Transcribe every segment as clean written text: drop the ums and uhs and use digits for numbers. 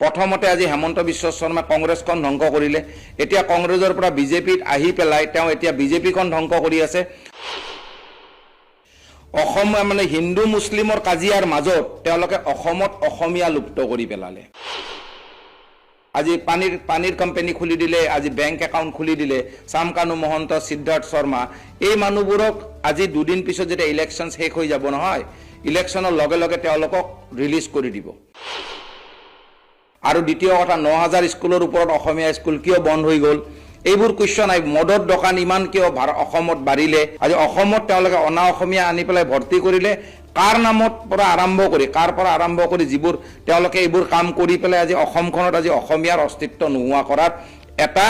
প্ৰথমতে আজি হেমন্ত বিশ্ব শৰ্মা কংগ্ৰেছখন ধ্বংস কৰিলে, এতিয়া কংগ্ৰেছৰ পৰা বিজেপিত আহি পেলাই তেওঁ এতিয়া বিজেপিখন ধ্বংস কৰি আছে। অসম মানে হিন্দু মুছলিমৰ কাজিয়াৰ মাজত তেওঁলোকে অসমত অসমীয়া লুপ্ত কৰি পেলালে। আজি পানীৰ কোম্পানী খুলি দিলে, আজি বেংক একাউণ্ট খুলি দিলে, চামকানু মহন্ত, সিদ্ধাৰ্থ শৰ্মা, এই মানুহবোৰক আজি দুদিন পিছত যেতিয়া ইলেকশ্যন শেষ হৈ যাব নহয়, ইলেকশ্যনৰ লগে লগে তেওঁলোকক ৰিলিজ কৰি দিব। আৰু দ্বিতীয় কথা, ৯,০০০ স্কুলৰ ওপৰত অসমীয়া স্কুল কিয় বন্ধ হৈ গ'ল, এইবোৰ কুৱেশ্যন আহি মদৰ দোকান ইমান কিয় অসমত বাঢ়িলে, আজি অসমত তেওঁলোকে অনা অসমীয়া আনি পেলাই ভৰ্তি কৰিলে, কাৰ নামত পৰা আৰম্ভ কৰি যিবোৰ তেওঁলোকে এইবোৰ কাম কৰি পেলাই আজি অসমখনত আজি অসমীয়াৰ অস্তিত্ব নোহোৱা কৰাত এটা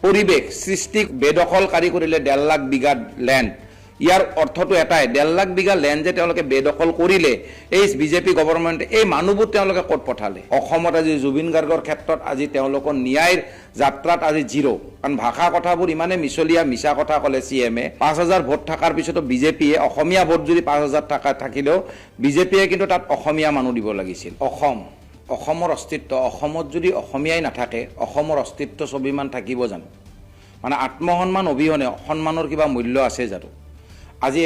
পৰিৱেশ সৃষ্টি বেদখলকাৰী কৰিলে ১.৫ লাখ বিঘা লেণ্ড। ইয়াৰ অৰ্থটো এটাই, ১.৫ লাখ বিঘা লেণ্ড যে তেওঁলোকে বেদখল কৰিলে, এই বিজেপি গভৰ্ণমেণ্টে এই মানুহবোৰ তেওঁলোকে ক'ত পঠালে। অসমত আজি জুবিন গাৰ্গৰ ক্ষেত্ৰত আজি তেওঁলোকৰ ন্যায়ৰ যাত্ৰাত আজি জিৰ', কাৰণ ভাষা কথাবোৰ ইমানে মিছলীয়া মিছা কথা ক'লে CM-এ। ৫,০০০ ভোট থকাৰ পিছতো বিজেপিয়ে অসমীয়া ভোট যদি ৫,০০০ থাকিলেও বিজেপিয়ে কিন্তু তাত অসমীয়া মানুহ দিব লাগিছিল। অসমৰ অস্তিত্ব, অসমত যদি অসমীয়াই নাথাকে অসমৰ অস্তিত্ব স্বাভিমান থাকিব জানো? মানে আত্মসন্মান অবিহনে সন্মানৰ কিবা মূল্য আছে জানো? আজি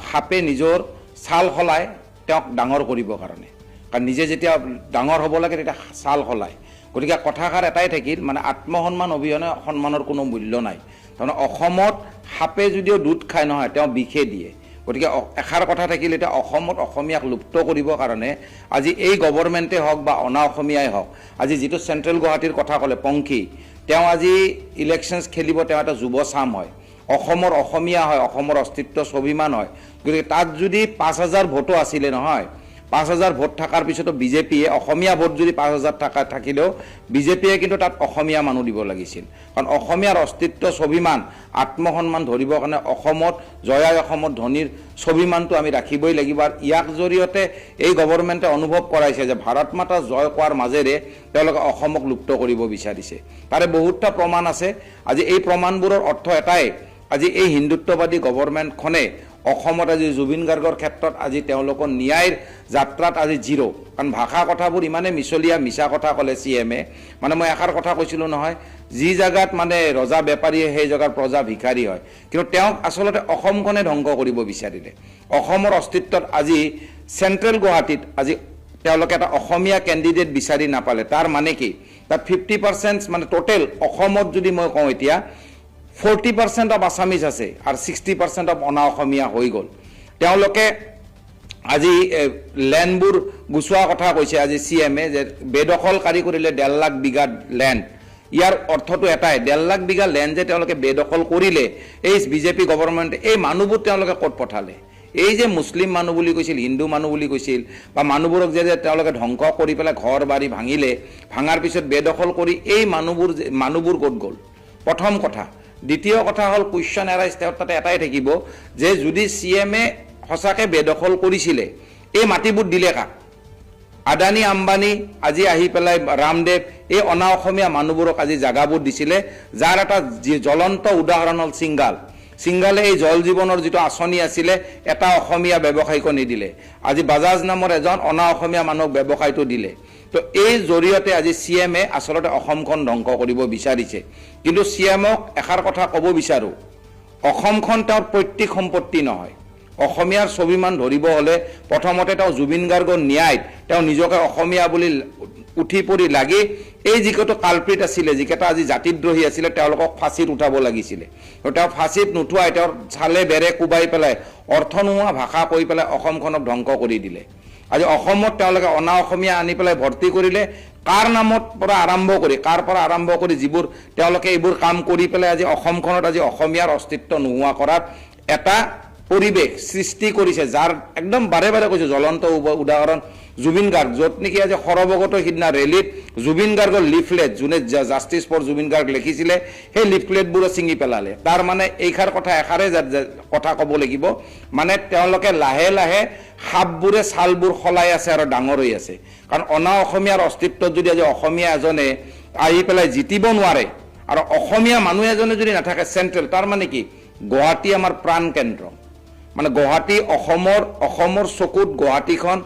সাপে নিজৰ ছাল সলায় তেওঁক ডাঙৰ কৰিবৰ কাৰণে, কাৰণ নিজে যেতিয়া ডাঙৰ হ'ব লাগে তেতিয়া ছাল সলায়। গতিকে কথাষাৰ এটাই থাকিল, মানে আত্মসন্মান অবিহনে সন্মানৰ কোনো মূল্য নাই। তাৰমানে অসমত সাপে যদিও দুধ খায় নহয়, তেওঁ বিষে দিয়ে। গতিকে এষাৰ কথা থাকিল, এতিয়া অসমত অসমীয়াক লুপ্ত কৰিবৰ কাৰণে আজি এই গভৰ্ণমেণ্টে হওক বা অনা অসমীয়াই হওক, আজি যিটো চেণ্ট্ৰেল গুৱাহাটীৰ কথা ক'লে পংখী, তেওঁ আজি ইলেকশ্যনছ খেলিব, তেওঁ এটা যুৱ চাম হয়, অসমৰ অসমীয়া হয়, অসমৰ অস্তিত্ব স্বাভিমান হয়। গতিকে তাত যদি ৫,০০০ ভোটো আছিলে নহয়, ৫,০০০ ভোট থকাৰ পিছতো বিজেপিয়ে অসমীয়া ভোট যদি ৫,০০০ থাকিলেও বিজেপিয়ে কিন্তু তাত অসমীয়া মানুহ দিব লাগিছিল। কাৰণ অসমীয়াৰ অস্তিত্ব স্বাভিমান আত্মসন্মান ধৰিবৰ কাৰণে অসমত জয়াই অসমত ধনীৰ স্বাভিমানটো আমি ৰাখিবই লাগিব। আৰু ইয়াৰ জৰিয়তে এই গভৰ্ণমেণ্টে অনুভৱ কৰাইছে যে ভাৰত মাতা জয় কোৱাৰ মাজেৰে তেওঁলোকে অসমক লুপ্ত কৰিব বিচাৰিছে। তাৰে বহুতটা প্ৰমাণ আছে। আজি এই প্ৰমাণবোৰৰ অৰ্থ এটাই, আজি এই হিন্দুত্ববাদী গভৰ্ণমেণ্টখনে অসমত আজি জুবিন গাৰ্গৰ ক্ষেত্ৰত আজি তেওঁলোকৰ ন্যায়ৰ যাত্ৰাত আজি জিৰ', কাৰণ ভাষা কথাবোৰ ইমানে মিছলীয়া মিছা কথা ক'লে CM-এ। মানে মই এষাৰ কথা কৈছিলোঁ নহয়, যি জেগাত মানে ৰজা বেপাৰীয়ে সেই জেগাৰ প্ৰজা ভিখাৰী হয়। কিন্তু তেওঁক আচলতে অসমখনে ধ্বংস কৰিব বিচাৰিলে। অসমৰ অস্তিত্বত আজি চেণ্ট্ৰেল গুৱাহাটীত আজি তেওঁলোকে এটা অসমীয়া কেণ্ডিডেট বিচাৰি নাপালে। তাৰ মানে কি, তাত 50% মানে টোটেল অসমত যদি মই কওঁ এতিয়া 40% অফ আছামিজ আছে আৰু 60% অফ অনা অসমীয়া হৈ গ'ল। তেওঁলোকে আজি লেণ্ডবোৰ গুচোৱা কথা কৈছে আজি CM-এ, যে বেদখলকাৰী কৰিলে ১.৫ লাখ বিঘা লেণ্ড। ইয়াৰ অৰ্থটো এটাই, ১.৫ লাখ বিঘা লেণ্ড যে তেওঁলোকে বেদখল কৰিলে, এই বিজেপি গভৰ্ণমেণ্টে এই মানুহবোৰ তেওঁলোকে ক'ত পঠালে? এই যে মুছলিম মানুহ বুলি কৈছিল, হিন্দু মানুহ বুলি কৈছিল, বা মানুহবোৰক যে তেওঁলোকে ধ্বংস কৰি পেলাই ঘৰ বাৰী ভাঙিলে, ভাঙাৰ পিছত বেদখল কৰি এই মানুহবোৰ ক'ত গ'ল? প্ৰথম কথা। দ্বিতীয় কথা হ'ল কুৱেশ্যন এৰাইজ তেওঁৰ তাতে এটাই থাকিব, যে যদি CM-এ সঁচাকৈ বেদখল কৰিছিলে, এই মাটিবোৰ দিলে কাক? আদানী আম্বানী আজি আহি পেলাই ৰামদেৱ এই অনা অসমীয়া মানুহবোৰক আজি জাগাবোৰ দিছিলে, যাৰ এটা জ্বলন্ত উদাহৰণ হ'ল সিংগালে এই জল জীৱনৰ যিটো আঁচনি আছিলে, এটা অসমীয়া ব্যৱসায়ীকো নিদিলে। আজি বাজাজ নামৰ এজন অনা অসমীয়া মানুহক ব্যৱসায়টো দিলে। তো এই জৰিয়তে আজি CM-এ আচলতে অসমখন ধ্বংস কৰিব বিচাৰিছে। কিন্তু CM-ক এষাৰ কথা ক'ব বিচাৰোঁ, অসমখন তেওঁৰ পৈতৃক সম্পত্তি নহয়। অসমীয়াৰ স্বাভিমান ধৰিব হ'লে প্ৰথমতে তেওঁ জুবিন গাৰ্গৰ ন্যায়ত তেওঁ নিজকে অসমীয়া বুলি উঠি পৰি লাগি এই যিকেইটা কালপ্ৰিট আছিলে, যিকেইটা আজি জাতিদ্ৰোহী আছিলে, তেওঁলোকক ফাঁচীত উঠাব লাগিছিলে। তেওঁ ফাঁচীত নুঠুৱাই তেওঁৰ ছালে বেৰে কোবাই পেলাই অৰ্থ নোহোৱা ভাষা কৈ পেলাই অসমখনক ধ্বংস কৰি দিলে। আজি অসমত তেওঁলোকে অনা অসমীয়া আনি পেলাই ভৰ্তি কৰিলে, কাৰ পৰা আৰম্ভ কৰি যিবোৰ তেওঁলোকে এইবোৰ কাম কৰি পেলাই আজি অসমখনত আজি অসমীয়াৰ অস্তিত্ব নোহোৱা কৰাত এটা পৰিৱেশ সৃষ্টি কৰিছে, যাৰ একদম বাৰে কৈছোঁ জ্বলন্ত উদাহৰণ জুবিন গাৰ্গ, য'ত নেকি আজি সৰবগত সিদিনা ৰেলীত জুবিন গাৰ্গৰ লিফলেট, যোনে জাষ্টিছ ফৰ জুবিন গাৰ্গ লিখিছিলে, সেই লিফলেটবোৰো ছিঙি পেলালে। তাৰ মানে এইষাৰ কথা এষাৰে কথা ক'ব লাগিব, মানে তেওঁলোকে লাহে লাহে সাপবোৰে ছালবোৰ সলাই আছে আৰু ডাঙৰ হৈ আছে। কাৰণ অনা অসমীয়াৰ অস্তিত্বত যদি আজি অসমীয়া এজনে আহি পেলাই জিতিব নোৱাৰে, আৰু অসমীয়া মানুহ এজনে যদি নাথাকে চেণ্ট্ৰেল, তাৰ মানে কি, গুৱাহাটী আমাৰ প্ৰাণ কেন্দ্ৰ, মানে গুৱাহাটী অসমৰ চকুত গুৱাহাটীখন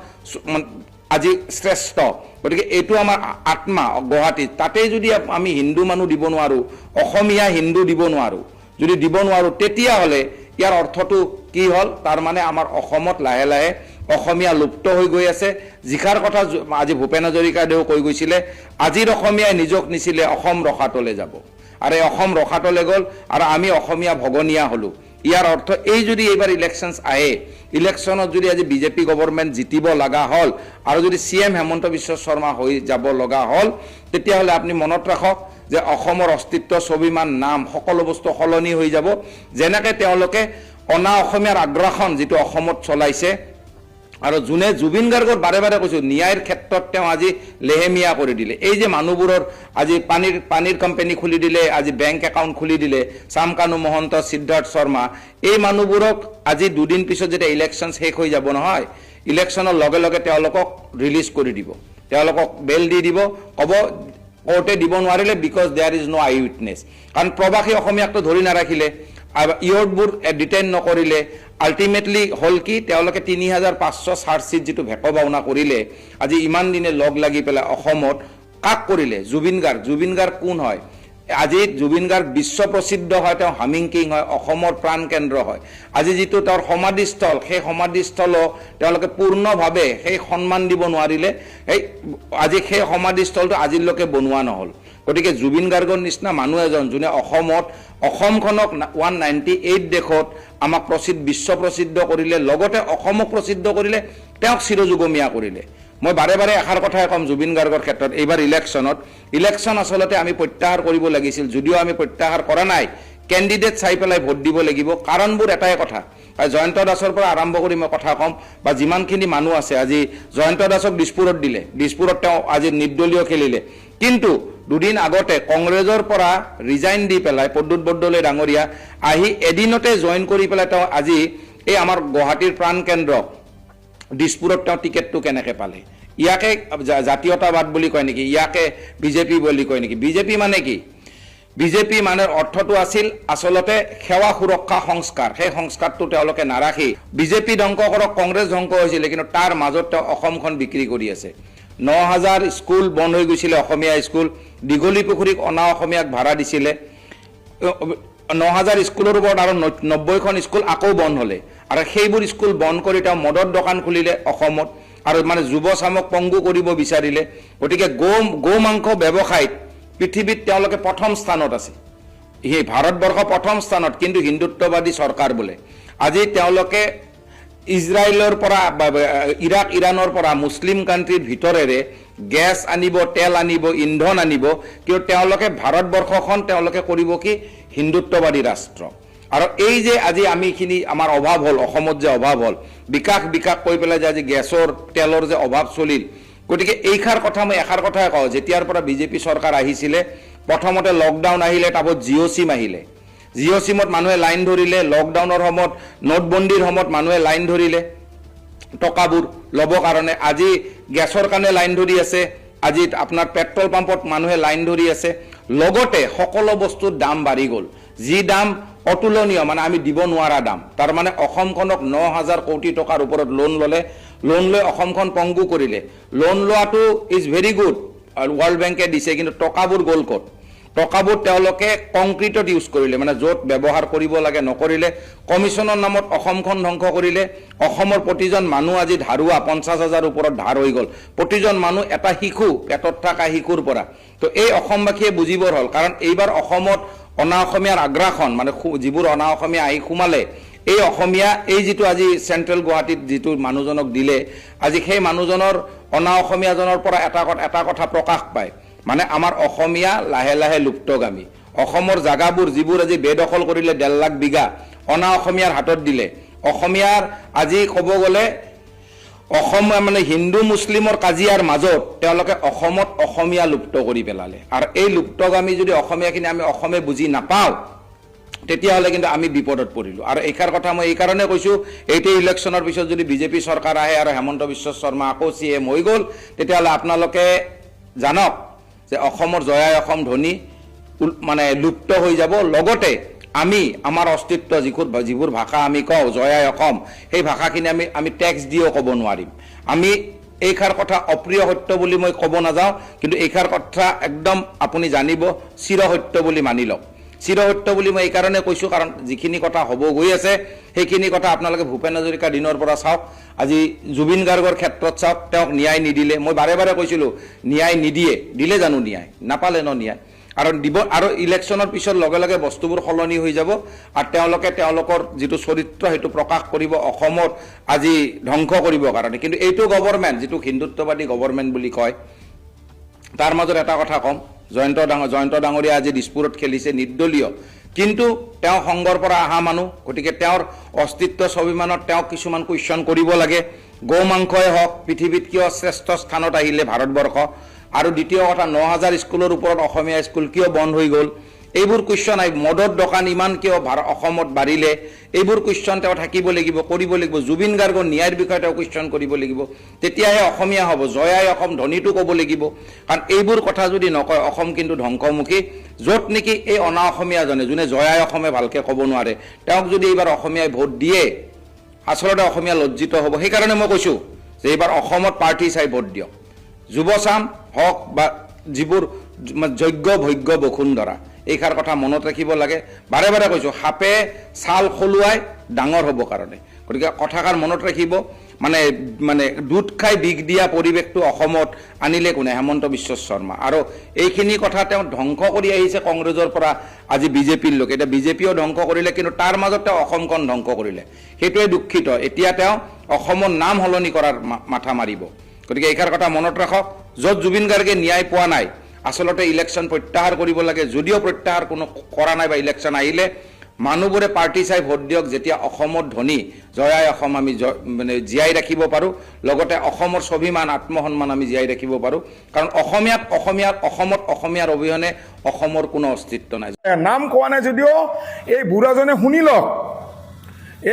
আজি শ্ৰেষ্ঠ গতিকে এইটো আমাৰ আত্মা গুৱাহাটীত তাতে যদি আমি হিন্দু মানুহ দিব নোৱাৰোঁ অসমীয়া হিন্দু দিব নোৱাৰোঁ যদি দিব নোৱাৰোঁ তেতিয়াহ'লে ইয়াৰ অৰ্থটো কি হ'ল তাৰ মানে আমাৰ অসমত লাহে লাহে অসমীয়া লুপ্ত হৈ গৈ আছে জিকাৰ কথা আজি ভূপেন হাজৰিকাদেৱে কৈ গৈছিলে আজিৰ অসমীয়াই নিজক নিছিলে অসম ৰখাতলৈ যাব আৰু এই অসম ৰখাতলৈ গ'ল আৰু আমি অসমীয়া ভগনীয়া হ'লোঁ ইয়াৰ অৰ্থ এই যদি এইবাৰ ইলেকশ্যনছ আহে ইলেকশ্যনত যদি আজি বিজেপি গভৰ্ণমেণ্ট জিতিব লগা হ'ল আৰু যদি CM হেমন্ত বিশ্ব শৰ্মা হৈ যাব লগা হ'ল তেতিয়াহ'লে আপুনি মনত ৰাখক যে অসমৰ অস্তিত্ব স্বাভিমান নাম সকলো বস্তু সলনি হৈ যাব যেনেকৈ তেওঁলোকে অনা অসমীয়াৰ আগ্ৰাসন যিটো অসমত চলাইছে আৰু যোনে জুবিন গাৰ্গৰ বাৰে বাৰে কৈছোঁ ন্যায়ৰ ক্ষেত্ৰত তেওঁ আজি লেহেমীয়া কৰি দিলে এই যে মানুহবোৰৰ আজি পানীৰ কোম্পানী খুলি দিলে আজি বেংক একাউণ্ট খুলি দিলে চামকানু মহন্ত সিদ্ধাৰ্থ শৰ্মা এই মানুহবোৰক আজি দুদিন পিছত যেতিয়া ইলেকশ্যন শেষ হৈ যাব নহয় ইলেকশ্যনৰ লগে লগে তেওঁলোকক ৰিলিজ কৰি দিব তেওঁলোকক বেল দি দিব ক'ব কোৰ্টে দিব নোৱাৰিলে because there is no' eyewitness কাৰণ প্ৰবাসী অসমীয়াকটো ধৰি নাৰাখিলে ইয়ৰ্ডবোৰ ডিটেইন নকৰিলে আল্টিমেটলি হ'ল কি তেওঁলোকে 3500 চাৰ্জশ্বিট যিটো ভেকবাওনা কৰিলে আজি ইমান দিনে লগ লাগি পেলাই অসমত কাক কৰিলে জুবিন গাৰ্গ কোন হয় আজি জুবিন গাৰ্গ বিশ্ব প্ৰসিদ্ধ হয় তেওঁ হামিং কিং হয় অসমৰ প্ৰাণ কেন্দ্ৰ হয় আজি যিটো তেওঁৰ সমাধিস্থল সেই সমাধিস্থলো তেওঁলোকে পূৰ্ণভাৱে সেই সন্মান দিব নোৱাৰিলে এই আজি সেই সমাধিস্থলটো আজিলৈকে বনোৱা নহ'ল গতিকে জুবিন গাৰ্গৰ নিচিনা মানুহ এজন যোনে অসমখনক 198 দেশত আমাক বিশ্ব প্ৰসিদ্ধ কৰিলে লগতে অসমক প্ৰসিদ্ধ কৰিলে তেওঁক চিৰযুগমীয়া কৰিলে মই বাৰে বাৰে এষাৰ কথাই ক'ম জুবিন গাৰ্গৰ ক্ষেত্ৰত এইবাৰ ইলেকশ্যন আচলতে আমি প্ৰত্যাহাৰ কৰিব লাগিছিল যদিও আমি প্ৰত্যাহাৰ কৰা নাই কেণ্ডিডেট চাই পেলাই ভোট দিব লাগিব কাৰণবোৰ এটাই কথা জয়ন্ত দাসৰ পৰা আৰম্ভ কৰি মই কথা ক'ম বা যিমানখিনি মানুহ আছে আজি জয়ন্ত দাসক দিছপুৰত দিলে দিছপুৰত তেওঁ আজি নিৰ্দলীয় খেলিলে কিন্তু দুদিন আগতে কংগ্ৰেছৰ পৰা ৰিজাইন দি পেলাই প্ৰদ্যুৎ বৰদলৈ ডাঙৰীয়া আহি এদিনতে জইন কৰি পেলাই তেওঁ আজি এই আমাৰ গুৱাহাটীৰ প্ৰাণ কেন্দ্ৰ দিছপুৰত তেওঁ টিকেটটো কেনেকৈ পালে ইয়াকে জাতীয়তাবাদ বুলি কয় নেকি ইয়াকে বিজেপি বুলি কয় নেকি বিজেপি মানে কি বিজেপি মানে অৰ্থটো আছিল আচলতে সেৱা সুৰক্ষা সংস্কাৰ সেই সংস্কাৰটো তেওঁলোকে নাৰাখি বিজেপি ধ্বংস কৰক কংগ্ৰেছ ধ্বংস হৈছিলে কিন্তু তাৰ মাজত তেওঁ অসমখন বিক্ৰী কৰি আছে 9000 স্কুল বন্ধ হৈ গৈছিলে অসমীয়া স্কুল দীঘলী পুখুৰীক অনা অসমীয়াক ভাড়া দিছিলে 9000 স্কুলৰ ওপৰত আৰু 90খন স্কুল আকৌ বন্ধ হ'লে আৰু সেইবোৰ স্কুল বন্ধ কৰি তেওঁ মদৰ দোকান খুলিলে অসমত আৰু মানে যুৱ চামক পংগু কৰিব বিচাৰিলে গতিকে গো মাংস ব্যৱসায়ত পৃথিৱীত তেওঁলোকে প্ৰথম স্থানত আছে এই ভাৰতবৰ্ষ প্ৰথম স্থানত কিন্তু হিন্দুত্ববাদী চৰকাৰ বোলে আজি তেওঁলোকে ইজৰাইলৰ পৰা ইৰাক ইৰাণৰ পৰা মুছলিম কাণ্ট্ৰিৰ ভিতৰেৰে গেছ আনিব তেল আনিব ইন্ধন আনিব কিন্তু তেওঁলোকে ভাৰতবৰ্ষখন তেওঁলোকে কৰিব কি হিন্দুত্ববাদী ৰাষ্ট্ৰ আৰু এই যে আজি আমিখিনি আমাৰ অভাৱ হ'ল অসমত যে অভাৱ হ'ল বিকাশ কৈ পেলাই যে আজি গেছৰ তেলৰ যে অভাৱ চলিল গতিকে এইখাৰ কথা মই এষাৰ কথাই কওঁ যেতিয়াৰ পৰা বিজেপি চৰকাৰ আহিছিলে প্ৰথমতে লকডাউন আহিলে তাৰপৰত জিঅ' চিম আহিলে জিঅ' চিমত মানুহে লাইন ধৰিলে লকডাউনৰ সময়ত নোটবন্দীৰ সময়ত মানুহে লাইন ধৰিলে টকাবোৰ ল'ব কাৰণে আজি গেছৰ কাৰণে লাইন ধৰি আছে আজি আপোনাৰ পেট্ৰল পাম্পত মানুহে লাইন ধৰি আছে লগতে সকলো বস্তুৰ দাম বাঢ়ি গ'ল যি দাম অতুলনীয় মানে আমি দিব নোৱাৰা দাম তাৰ মানে অসমখনক 9000 কোটি টকাৰ ওপৰত লোন লৈ অসমখন পংগু কৰিলে লোন লোৱাটো ইজ ভেৰি গুড ৱৰ্ল্ড বেংকে দিছে কিন্তু টকাবোৰ গ'ল ক'ত টকাবোৰ তেওঁলোকে কংক্ৰিটত ইউজ কৰিলে মানে য'ত ব্যৱহাৰ কৰিব লাগে নকৰিলে কমিশ্যনৰ নামত অসমখন ধ্বংস কৰিলে অসমৰ প্ৰতিজন মানুহ আজি ধাৰুৱা 50000 ওপৰত ধাৰ হৈ গ'ল প্ৰতিজন মানুহ এটা শিশু পেটত থকা শিশুৰ পৰা তো এই অসমবাসীয়ে বুজিবৰ হ'ল কাৰণ এইবাৰ অসমত অনা অসমীয়াৰ আগ্ৰাসন মানে যিবোৰ অনা অসমীয়া আহি সোমালে এই অসমীয়া এই যিটো আজি চেণ্ট্ৰেল গুৱাহাটীত যিটো মানুহজনক দিলে আজি সেই মানুহজনৰ অনা অসমীয়াজনৰ পৰা এটা কথা প্ৰকাশ পায় মানে আমাৰ অসমীয়া লাহে লাহে লুপ্তগামী অসমৰ জাগাবোৰ যিবোৰ আজি বেদখল কৰিলে 1.5 লাখ বিঘা অনা অসমীয়াৰ হাতত দিলে অসমীয়াৰ আজি ক'ব গ'লে অসম মানে হিন্দু মুছলিমৰ কাজিয়াৰ মাজত তেওঁলোকে অসমত অসমীয়া লুপ্ত কৰি পেলালে আৰু এই লুপ্তগামী যদি অসমীয়াখিনি আমি অসমে বুজি নাপাওঁ তেতিয়াহ'লে কিন্তু আমি বিপদত পৰিলোঁ আৰু এইখাৰ কথা মই এই কাৰণে কৈছোঁ এইটো ইলেকশ্যনৰ পিছত যদি বিজেপি চৰকাৰ আহে আৰু হেমন্ত বিশ্ব শৰ্মা আকৌ CM হৈ গ'ল তেতিয়াহ'লে আপোনালোকে জানক যে অসমৰ জয়াই অসম ধ্বনি মানে লুপ্ত হৈ যাব লগতে আমি আমাৰ অস্তিত্ব যিবোৰ ভাষা আমি কওঁ জয়াই অসম সেই ভাষাখিনি আমি টেক্স দিও ক'ব নোৱাৰিম আমি এইষাৰ কথা অপ্ৰিয় সত্য বুলি মই ক'ব নাযাওঁ, কিন্তু এইষাৰ কথা একদম আপুনি জানিব চিৰ সত্য বুলি মানি লওক। চিৰ সত্য বুলি মই এইকাৰণে কৈছোঁ, কাৰণ যিখিনি কথা হ'ব গৈ আছে সেইখিনি কথা আপোনালোকে ভূপেন হাজৰিকাৰ দিনৰ পৰা চাওক, আজি জুবিন গাৰ্গৰ ক্ষেত্ৰত চাওক, তেওঁক ন্যায় নিদিলে। মই বাৰে বাৰে কৈছিলোঁ ন্যায় নিদিয়ে, দিলে জানো ন্যায়? নাপালে ন ন্যায়। আৰু দিব, আৰু ইলেকশ্যনৰ পিছত লগে লগে বস্তুবোৰ সলনি হৈ যাব আৰু তেওঁলোকে তেওঁলোকৰ যিটো চৰিত্ৰ সেইটো প্ৰকাশ কৰিব অসমৰ আজি ধ্বংস কৰিবৰ কাৰণে। কিন্তু এইটো গভৰ্ণমেণ্ট, যিটো হিন্দুত্ববাদী গভৰ্ণমেণ্ট বুলি কয়, তাৰ মাজত এটা কথা ক'ম, জয়ন্ত ডাঙৰীয়া আজি দিছপুৰত খেলিছে, নিৰ্দলীয়, কিন্তু তেওঁ সংঘৰ পৰা অহা মানুহ, গতিকে তেওঁৰ অস্তিত্ব স্বাভিমানত তেওঁক কিছুমান কুৱেশ্যন কৰিব লাগে। গৌ মাংসই হওক, পৃথিৱীত কিয় শ্ৰেষ্ঠ স্থানত আহিলে ভাৰতবৰ্ষ, আৰু দ্বিতীয় কথা ৯,০০০ স্কুলৰ ওপৰত অসমীয়া স্কুল কিয় বন্ধ হৈ গ'ল, এইবোৰ কুৱেশ্যন আহিব। মদৰ দোকান ইমান কিয় অসমত বাঢ়িলে, এইবোৰ কুৱেশ্যন তেওঁ থাকিব লাগিব, কৰিব লাগিব। জুবিন গাৰ্গৰ ন্যায়ৰ বিষয়ে তেওঁ কুৱেশ্যন কৰিব লাগিব, তেতিয়াহে অসমীয়া হ'ব। জয়াই অসম ধ্বনিটো ক'ব লাগিব, কাৰণ এইবোৰ কথা যদি নকয় অসম কিন্তু ধ্বংসমুখী। য'ত নেকি এই অনা অসমীয়াজনে, যোনে জয়াই অসমে ভালকৈ ক'ব নোৱাৰে, তেওঁক যদি এইবাৰ অসমীয়াই ভোট দিয়ে আচলতে অসমীয়া লজ্জিত হ'ব। সেইকাৰণে মই কৈছোঁ যে এইবাৰ অসমত পাৰ্টি চাই ভোট দিয়ক। যুৱচাম হওক বা যিবোৰ যোগ্য ভোগ্য বসুন্ধৰা, এইষাৰ কথা মনত ৰাখিব লাগে। বাৰে বাৰে কৈছোঁ, সাপে ছাল সলুৱাই ডাঙৰ হ'ব কাৰণে। গতিকে কথাষাৰ মনত ৰাখিব। মানে দুধ খাই বিষ দিয়া পৰিৱেশটো অসমত আনিলে কোনে? হেমন্ত বিশ্ব শৰ্মা। আৰু এইখিনি কথা তেওঁ ধ্বংস কৰি আহিছে কংগ্ৰেছৰ পৰা আজি বিজেপিৰ লোক। এতিয়া বিজেপিও ধ্বংস কৰিলে, কিন্তু তাৰ মাজত তেওঁ অসমখন ধ্বংস কৰিলে, সেইটোৱে দুখিত। এতিয়া তেওঁ অসমৰ নাম সলনি কৰাৰ মাথা মাৰিব। গতিকে এইষাৰ কথা মনত ৰাখক। য'ত জুবিন গাৰ্গে ন্যায় পোৱা নাই, আচলতে ইলেকশ্যন প্ৰত্যাহাৰ কৰিব লাগে। যদিও প্ৰত্যাহাৰ কোনো কৰা নাই বা ইলেকশ্যন আহিলে মানুহবোৰে পাৰ্টি চাই ভোট দিয়ক। যেতিয়া অসমত ধনী জয়াই অসম আমি জীয়াই ৰাখিব পাৰোঁ, লগতে অসমৰ স্বাভিমান আত্মসন্মান আমি জীয়াই ৰাখিব পাৰোঁ। কাৰণ অসমত অসমীয়াৰ অবিহনে অসমৰ কোনো অস্তিত্ব নাই। নাম কোৱা নাই যদিও এই বুঢ়াজনে শুনি লওক,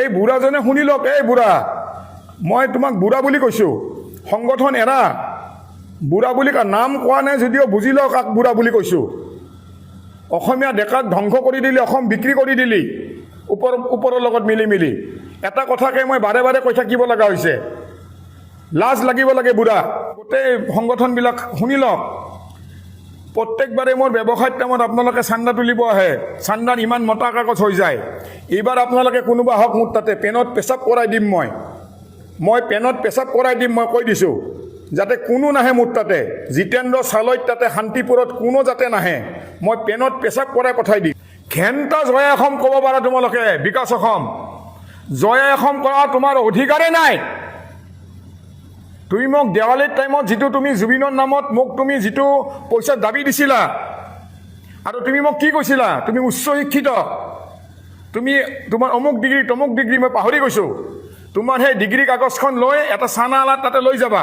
এই বুঢ়াজনে শুনি লওক। এই বুঢ়া, মই তোমাক বুঢ়া বুলি কৈছোঁ, সংগঠন এৰা। বুঢ়া বুলি নাম কোৱা নাই যদিও বুজি লওক, কাক বুঢ়া বুলি কৈছোঁ। অসমীয়া ডেকাক ধ্বংস কৰি দিলি, অসম বিক্ৰী কৰি দিলি ওপৰৰ লগত মিলি মিলি। এটা কথাকে মই বাৰে বাৰে কৈ থাকিব লগা হৈছে, লাজ লাগিব লাগে বুঢ়া। গোটেই সংগঠনবিলাক শুনি লওক। প্ৰত্যেকবাৰে মোৰ ব্যৱসায়ৰ টাইমত আপোনালোকে চান্দা তুলিব আহে, চান্দাৰ ইমান মতা কাগজ হৈ যায়। এইবাৰ আপোনালোকে কোনোবা হওক, মোৰ তাতে পেনত পেচাব কৰাই দিম। মই পেনত পেচাব কৰাই দিম, মই কৈ দিছোঁ, যাতে কোনো নাহে মোৰ তাতে। জিতেন্দ্ৰ চালৈত তাতে শান্তিপুৰত কোনো যাতে নাহে, মই পেনত পেচাব কৰাই পঠাই দিম। ঘেণ্টা জয়াই অসম ক'ব পাৰা তোমালোকে, বিকাশ অসম। জয়াই অসম কৰা তোমাৰ অধিকাৰেই নাই। তুমি মোক দেৱালীৰ টাইমত যিটো তুমি জুবিনৰ নামত মোক তুমি যিটো পইচা দাবী দিছিলা, আৰু তুমি মোক কি কৈছিলা? তুমি উচ্চ শিক্ষিত, তুমি তোমাৰ অমুক ডিগ্ৰী তমুক ডিগ্ৰী, মই পাহৰি গৈছোঁ। তোমাৰ সেই ডিগ্ৰী কাগজখন লৈ এটা চানা আলাত তাতে লৈ যাবা,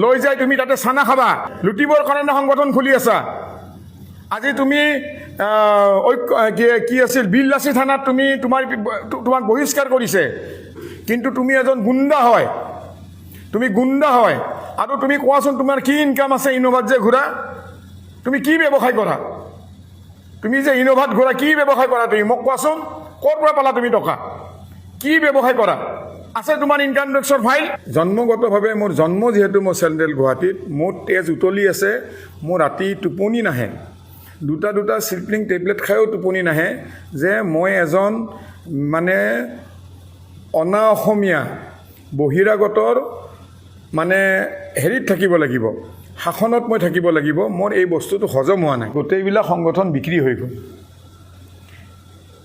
লৈ যাই তুমি তাতে চানা খাবা। লুটিবৰ কাৰণে সংগঠন খুলি আছা। আজি তুমি কি আছিল বিললাচি থানাত তোমাক বহিষ্কাৰ কৰিছে, কিন্তু তুমি এজন গুণ্ডা হয়, তুমি গুণ্ডা হয়। আৰু তুমি কোৱাচোন, তোমাৰ কি ইনকাম আছে? ইনোভাত যে ঘূৰা, তুমি কি ব্যৱসায় কৰা? তুমি যে ইনোভাত ঘূৰা, কি ব্যৱসায় কৰা তুমি? মোক কোৱাচোন, ক'ৰ পৰা পালা তুমি টকা? কি ব্যৱসায় কৰা? আছে তোমাৰ ইনকাম টেক্সৰ ফাইল? জন্মগতভাৱে মোৰ জন্ম যিহেতু মোৰ চেণ্ট্ৰেল গুৱাহাটীত, মোৰ তেজ উতলি আছে, মোৰ ৰাতি টোপনি নাহে। দুটা স্লিপিং টেবলেট খায়ো টোপনি নাহে, যে মই এজন অনা অসমীয়া বহিৰাগতৰ হেৰিত থাকিব লাগিব, শাসনত মই থাকিব লাগিব। মোৰ এই বস্তুটো হজম হোৱা নাই। গোটেইবিলাক সংগঠন বিক্ৰী হৈ গ'ল।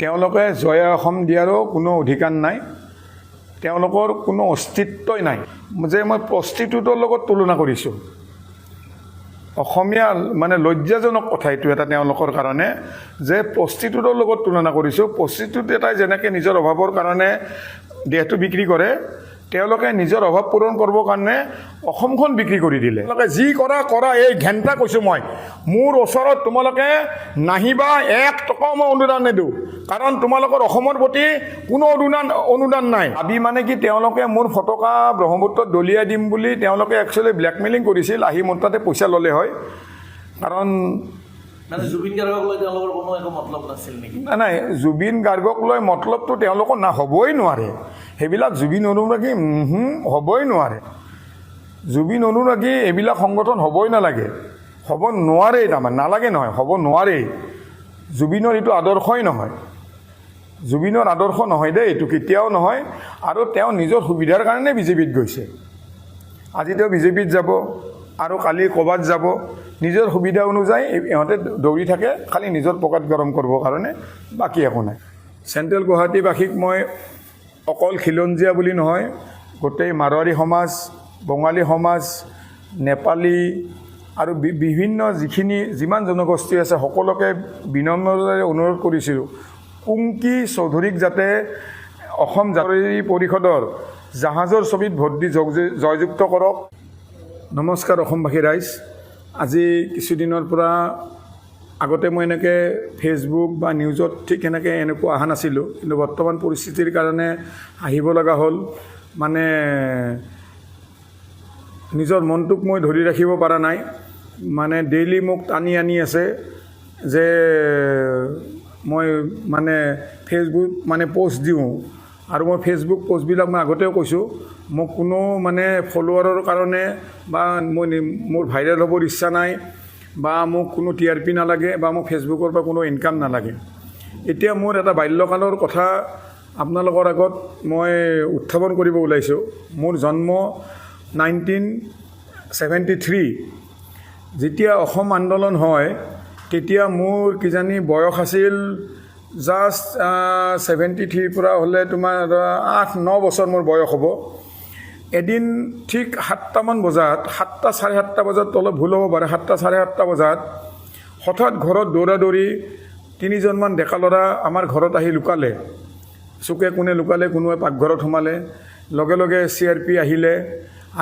তেওঁলোকে জয়া অসম দিয়াৰো কোনো অধিকাৰ নাই, তেওঁলোকৰ কোনো অস্তিত্বই নাই। যে মই প্ৰষ্টিটিউটৰ লগত তুলনা কৰিছোঁ, অসমীয়া লজ্জাজনক কথা এইটো এটা তেওঁলোকৰ কাৰণে, যে প্ৰষ্টিটিউটৰ লগত তুলনা কৰিছোঁ। প্ৰষ্টিটিউট এটাই যেনেকৈ নিজৰ অভাৱৰ কাৰণে দেহটো বিক্ৰী কৰে, তেওঁলোকে নিজৰ অভাৱ পূৰণ কৰিবৰ কাৰণে অসমখন বিক্ৰী কৰি দিলে। তেওঁলোকে যি কৰা এই ঘেণ্টা কৈছোঁ মই, মোৰ ওচৰত তোমালোকে নাহিবা। 1 টকাও মই অনুদান নিদিওঁ, কাৰণ তোমালোকৰ অসমৰ প্ৰতি কোনো অনুদান নাই। ভাবি কি তেওঁলোকে মোৰ ফটকা ব্ৰহ্মপুত্ৰত দলিয়াই দিম বুলি তেওঁলোকে একচুৱেলি ব্লেকমেইলিং কৰিছিল। আহি মোৰ তাতে পইচা ল'লে হয়, কাৰণ জুবিন গাৰ্গক লৈ তেওঁলোকৰ কোনো একো মতলব নাছিল নেকি? নাই, জুবিন গাৰ্গক লৈ মতলবটো তেওঁলোকৰ হ'বই নোৱাৰে। সেইবিলাক জুবিন অনুৰাগী হ'বই নোৱাৰে। জুবিন অনুৰাগী এইবিলাক সংগঠন হ'বই নালাগে, হ'ব নোৱাৰেই, তাৰমানে নালাগে নহয়, হ'ব নোৱাৰেই। জুবিনৰ এইটো আদৰ্শই নহয়, জুবিনৰ আদৰ্শ নহয় দেই, এইটো কেতিয়াও নহয়। আৰু তেওঁ নিজৰ সুবিধাৰ কাৰণে বিজেপিত গৈছে। আজি তেওঁ বিজেপিত যাব আৰু কালি ক'ৰবাত যাব, নিজৰ সুবিধা অনুযায়ী ইহঁতে দৌৰি থাকে, খালি নিজৰ পকেট গৰম কৰিবৰ কাৰণে, বাকী একো নাই। চেণ্ট্ৰেল গুৱাহাটীবাসীক মই অকল খিলঞ্জীয়া বুলি নহয়, গোটেই মাৰোৱাৰী সমাজ, বঙালী সমাজ, নেপালী আৰু বিভিন্ন যিমান জনগোষ্ঠী আছে সকলোকে বিনম্ৰতাৰে অনুৰোধ কৰিছিলোঁ, কুংকি চৌধুৰীক যাতে অসম জাতীয় পৰিষদৰ জাহাজৰ ছবিত ভোট দি জয়যুক্ত কৰক। নমস্কাৰ অসমবাসী ৰাইজ। আজি কিছুদিনৰ পৰা আগতে মই এনেকৈ ফেচবুক বা নিউজত ঠিক এনেকুৱা অহা নাছিলোঁ, কিন্তু বৰ্তমান পৰিস্থিতিৰ কাৰণে আহিব লগা হ'ল। মানে নিজৰ মনটোক মই ধৰি ৰাখিব পৰা নাই। মানে ডেইলি মোক টানি আনি আছে যে মই মানে ফেচবুক পোষ্ট দিওঁ, আৰু মই ফেচবুক পোষ্টবিলাক মই আগতেও কৈছোঁ, মোক কোনো ফলোৱাৰৰ কাৰণে বা মোৰ ভাইৰেল হ'বৰ ইচ্ছা নাই, বা মোক কোনো TRP নালাগে, বা মোক ফেচবুকৰ পৰা কোনো ইনকাম নালাগে। এতিয়া মোৰ এটা বাল্যকালৰ কথা আপোনালোকৰ আগত মই উত্থাপন কৰিব ওলাইছোঁ। মোৰ জন্ম 1973। যেতিয়া অসম আন্দোলন হয় তেতিয়া মোৰ কিজানি বয়স আছিল জাষ্ট 73 পৰা হ'লে তোমাৰ 8-9 বছৰ মোৰ বয়স হ'ব। এদিন ঠিক 7টামান বজাত, 7টা 7:30 বজাত, অলপ ভুল হ'ব পাৰে, 7টা 7:30 বজাত হঠাৎ ঘৰত দৌৰা-দৌৰি 3জনমান ডেকা ল'ৰা আমাৰ ঘৰত আহি লুকালে। চুকে কোণে লুকালে, কোনোৱে পাকঘৰত সোমালে। লগে লগে CRP আহিলে,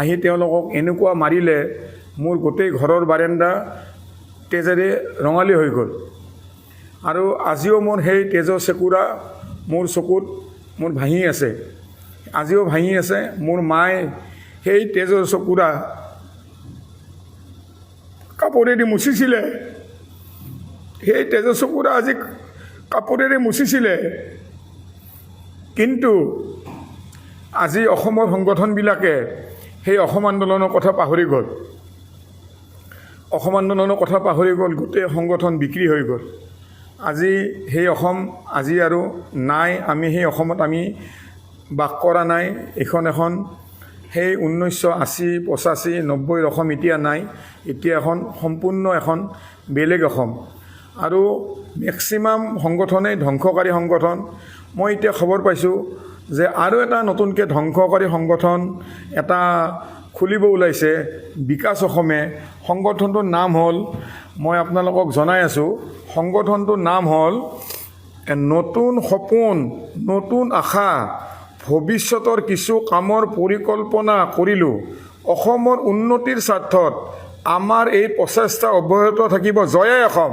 আহি তেওঁলোকক এনেকুৱা মাৰিলে, মোৰ গোটেই ঘৰৰ বাৰাণ্ডা তেজেৰে ৰঙালী হৈ গ'ল। আৰু আজিও মোৰ সেই তেজৰ চেকুৰা মোৰ চকুত মোৰ ভাঙি আছে, আজিও ভাঙি আছে। মোৰ মায়ে সেই তেজৰ চকুৰা কাপোৰেদি মুচিছিলে, সেই তেজৰ চকুৰা আজি কাপোৰেৰে মুচিছিলে। কিন্তু আজি অসমৰ সংগঠনবিলাকে সেই অসম আন্দোলনৰ কথা পাহৰি গ'ল। অসম আন্দোলনৰ কথা পাহৰি গ'ল, গোটেই সংগঠন বিক্ৰী হৈ গ'ল। আজি সেই অসম আজি আৰু নাই, আমি সেই অসমত আমি বাস কৰা নাই। এখন সেই 1980, 85, 90 অসম এতিয়া নাই। এতিয়া সম্পূৰ্ণ এখন বেলেগ অসম, আৰু মেক্সিমাম সংগঠনেই ধ্বংসকাৰী সংগঠন। মই এতিয়া খবৰ পাইছোঁ যে আৰু এটা নতুনকৈ ধ্বংসকাৰী সংগঠন এটা খুলিব ওলাইছে, বিকাশ অসমে। সংগঠনটোৰ নাম হ'ল, মই আপোনালোকক জনাই আছোঁ, সংগঠনটোৰ নাম হ'ল নতুন সপোন, নতুন আশা, ভৱিষ্যতৰ কিছু কামৰ পৰিকল্পনা কৰিলোঁ। অসমৰ উন্নতিৰ স্বাৰ্থত আমাৰ এই প্ৰচেষ্টা অব্যাহত থাকিব। জয় অসম।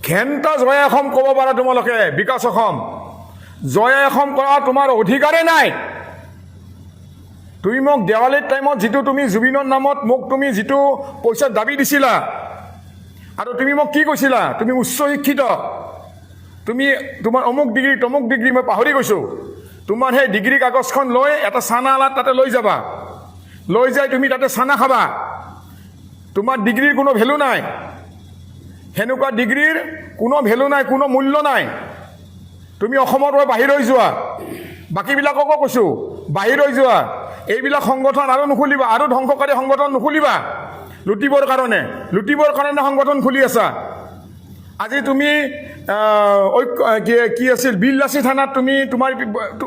ঘেণ্টা জয় অসম ক'ব পাৰা তোমালোকে, বিকাশ অসম। জয় অসম কৰা তোমাৰ অধিকাৰেই নাই। তুমি মোক দেৱালীৰ টাইমত যিটো তুমি জুবিনৰ নামত মোক তুমি যিটো পইচাৰ দাবী দিছিলা, আৰু তুমি মোক কি কৈছিলা, তুমি উচ্চ শিক্ষিত, তুমি তোমাৰ অমুক ডিগ্ৰী তমুক ডিগ্ৰী, মই পাহৰি গৈছোঁ। তোমাৰ সেই ডিগ্ৰী কাগজখন লৈ এটা চানা আলাত তাতে লৈ যাবা, লৈ যাই তুমি তাতে চানা খাবা। তোমাৰ ডিগ্ৰীৰ কোনো ভেলু নাই, সেনেকুৱা ডিগ্ৰীৰ কোনো ভেলু নাই, কোনো মূল্য নাই। তুমি অসমৰ পৰা বাহিৰ হৈ যোৱা। বাকীবিলাককো কৈছোঁ, বাহিৰ হৈ যোৱা। এইবিলাক সংগঠন আৰু নুখুলিবা, আৰু ধ্বংসকাৰী সংগঠন নুখুলিবা। লুটিবৰ কাৰণে সংগঠন খুলি আছা। আজি তুমি কি আছিল, বিললাচি থানাত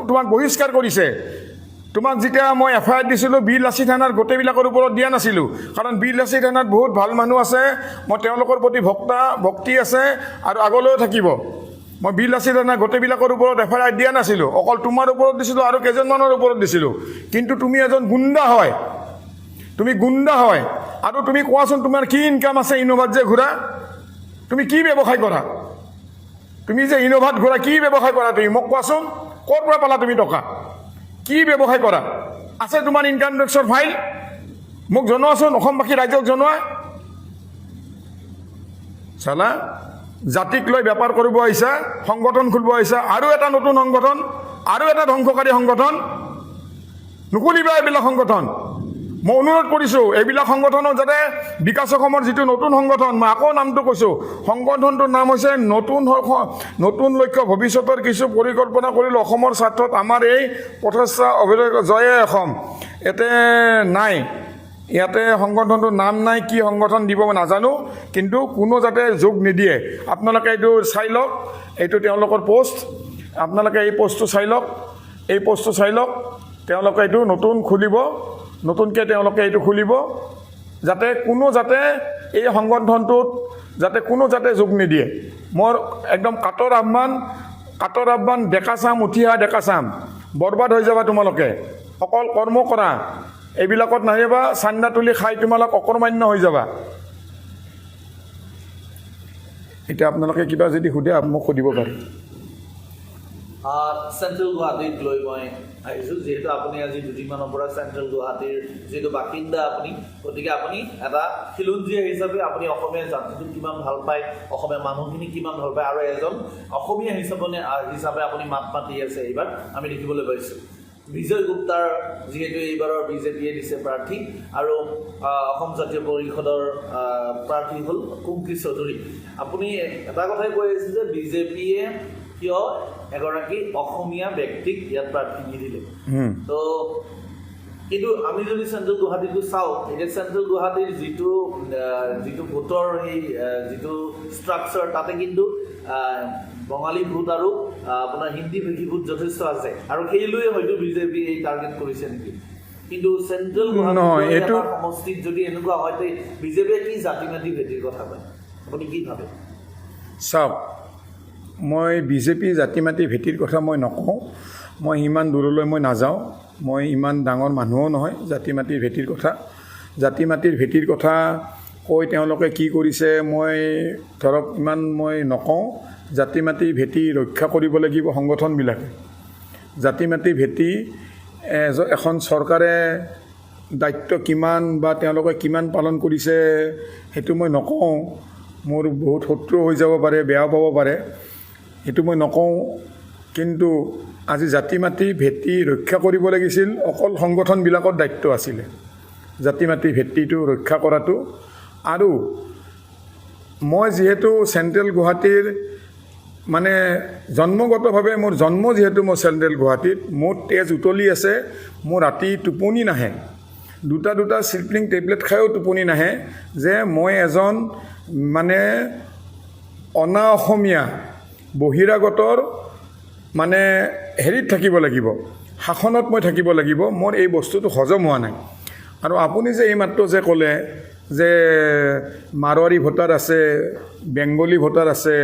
তোমাক বহিষ্কাৰ কৰিছে। তোমাক যেতিয়া মই FIR দিছিলোঁ, বিললাচি থানাৰ গোটেইবিলাকৰ ওপৰত দিয়া নাছিলোঁ, কাৰণ বিললাচি থানাত বহুত ভাল মানুহ আছে, মই তেওঁলোকৰ প্ৰতি ভক্তি আছে আৰু আগলৈও থাকিব। মই বিললাচি থানাৰ গোটেইবিলাকৰ ওপৰত FIR দিয়া নাছিলোঁ, অকল তোমাৰ ওপৰত দিছিলোঁ আৰু কেইজনমানৰ ওপৰত দিছিলোঁ। কিন্তু তুমি এজন গুণ্ডা হয়, তুমি গুণ্ডা হয়। আৰু তুমি কোৱাচোন, তোমাৰ কি ইনকাম আছে ইনোভাত যে ঘূৰা? তুমি কি ব্যৱসায় কৰা? তুমি যে ইনোভাত ঘূৰা, কি ব্যৱসায় কৰা তুমি মোক কোৱাচোন? ক'ৰ পৰা পালা তুমি টকা? কি ব্যৱসায় কৰা? আছে তোমাৰ ইনকাম টেক্সৰ ফাইল? মোক জনোৱাচোন, অসমবাসী ৰাইজক জনোৱা। চালা, জাতিক লৈ বেপাৰ কৰিব আহিছা, সংগঠন খুলিব আহিছা, আৰু এটা নতুন সংগঠন, আৰু এটা ধ্বংসকাৰী সংগঠন। নুখুলিবা এইবিলাক সংগঠন। মই অনুৰোধ কৰিছোঁ এইবিলাক সংগঠনৰ যাতে বিকাশ অসমৰ যিটো নতুন সংগঠন, মই আকৌ নামটো কৈছোঁ, সংগঠনটোৰ নাম হৈছে নতুন লক্ষ্য ভৱিষ্যতৰ কিছু পৰিকল্পনা কৰিলোঁ অসমৰ স্বাৰ্থত আমাৰ এই প্ৰচেষ্টা জয়ে অসম। ইয়াতে নাই, ইয়াতে সংগঠনটোৰ নাম নাই, কি সংগঠন দিব মই নাজানো, কিন্তু কোনো যাতে যোগ নিদিয়ে। আপোনালোকে এইটো চাই লওক, এইটো তেওঁলোকৰ পোষ্ট, আপোনালোকে এই পোষ্টটো চাই লওক, এই পোষ্টটো চাই লওক। তেওঁলোকে এইটো নতুন খুলিব, নতুনকৈ তেওঁলোকে এইটো খুলিব, যাতে কোনো যাতে এই সংগঠনটোত যাতে কোনো যাতে যোগ নিদিয়ে। মোৰ একদম কাটৰ আহ্বান, ডেকা চাম, উঠি অহা ডেকা চাম, বৰবাদ হৈ যাবা তোমালোকে। অকল কৰ্ম কৰা, এইবিলাকত নাহিবা, চান্দা তুলি খাই তোমালোক অকৰ্মান্য হৈ যাবা। এতিয়া আপোনালোকে কিবা যদি সোধে মোক সুধিব পাৰে। চেণ্ট্ৰেল গুৱাহাটীত লৈ মই আহিছোঁ, যিহেতু আপুনি আজি দুদিনমানৰ পৰা চেণ্ট্ৰেল গুৱাহাটীৰ যিহেতু বাসিন্দা আপুনি, গতিকে আপুনি এটা খিলঞ্জীয়া হিচাপে আপুনি অসমীয়া জাতিটোক কিমান ভাল পায়, অসমীয়া মানুহখিনি কিমান ভাল পায়, আৰু এজন অসমীয়া হিচাপে আপুনি মাত মাতি আছে এইবাৰ আমি দেখিবলৈ পাইছোঁ। বিজয় গুপ্তাৰ যিহেতু এইবাৰৰ বিজেপিয়ে দিছে প্ৰাৰ্থী, আৰু অসম জাতীয় পৰিষদৰ প্ৰাৰ্থী হ'ল কুংকি চৌধুৰী। আপুনি এটা কথাই কৈ আছে যে বিজেপিয়ে কিয় এগৰাকী অসমীয়া ব্যক্তিক ইয়াত প্ৰাৰ্থী নিদিলে। তো কিন্তু আমি যদি চেণ্ট্ৰেল গুৱাহাটীটো চাওঁ, এতিয়া চেণ্ট্ৰেল গুৱাহাটীৰ যিটো ভোটৰ সেই যিটো ষ্ট্ৰাকচাৰ, তাতে কিন্তু বঙালী ভোট আৰু আপোনাৰ হিন্দী ভাষী ভোট যথেষ্ট আছে, আৰু সেইলৈয়ে হয়তো বিজেপি এই টাৰ্গেট কৰিছে নেকি। কিন্তু চেণ্ট্ৰেল গুৱাহাটী সমষ্টিত যদি এনেকুৱা হয়, বিজেপিয়ে কি জাতি মাতি ভেটিৰ কথা কয়, আপুনি কি ভাবে? চাওক, মই বিজেপি জাতি মাতি ভেটিৰ কথা মই নকওঁ, মই ইমান দূৰলৈ মই নাযাওঁ, মই ইমান ডাঙৰ মানুহো নহয়। জাতি মাতিৰ ভেটিৰ কথা কৈ তেওঁলোকে কি কৰিছে মই ধৰক ইমান মই নকওঁ। জাতি মাতি ভেটি ৰক্ষা কৰিব লাগিব সংগঠনবিলাকে। জাতি মাতি ভেটি এখন চৰকাৰে দায়িত্ব কিমান বা তেওঁলোকে কিমান পালন কৰিছে সেইটো মই নকওঁ। মোৰ বহুত শত্ৰু হৈ যাব পাৰে, বেয়া পাব পাৰে, সেইটো মই নকওঁ। কিন্তু আজি জাতি মাতি ভেটি ৰক্ষা কৰিব লাগিছিল, অকল সংগঠনবিলাকৰ দায়িত্ব আছিলে জাতি মাতি ভেটিটো ৰক্ষা কৰাটো। আৰু মই যিহেতু চেণ্ট্ৰেল গুৱাহাটীৰ মানে জন্মগতভাৱে মোৰ জন্ম যিহেতু মই চেণ্ট্ৰেল গুৱাহাটীত, মোৰ তেজ উতলি আছে, মোৰ ৰাতি টোপনি নাহে, দুটা স্লিপিং টেবলেট খায়ো টোপনি নাহে, যে মই এজন মানে অনা অসমীয়া বহিৰাগতৰ মানে হেৰিত থাকিব লাগিব, শাসনত মই থাকিব লাগিব। মোৰ এই বস্তুটো হজম হোৱা নাই। আৰু আপুনি যে এইমাত্ৰ যে ক'লে যে মাৰোৱাৰী ভোটাৰ আছে, বেংগলী ভোটাৰ আছে,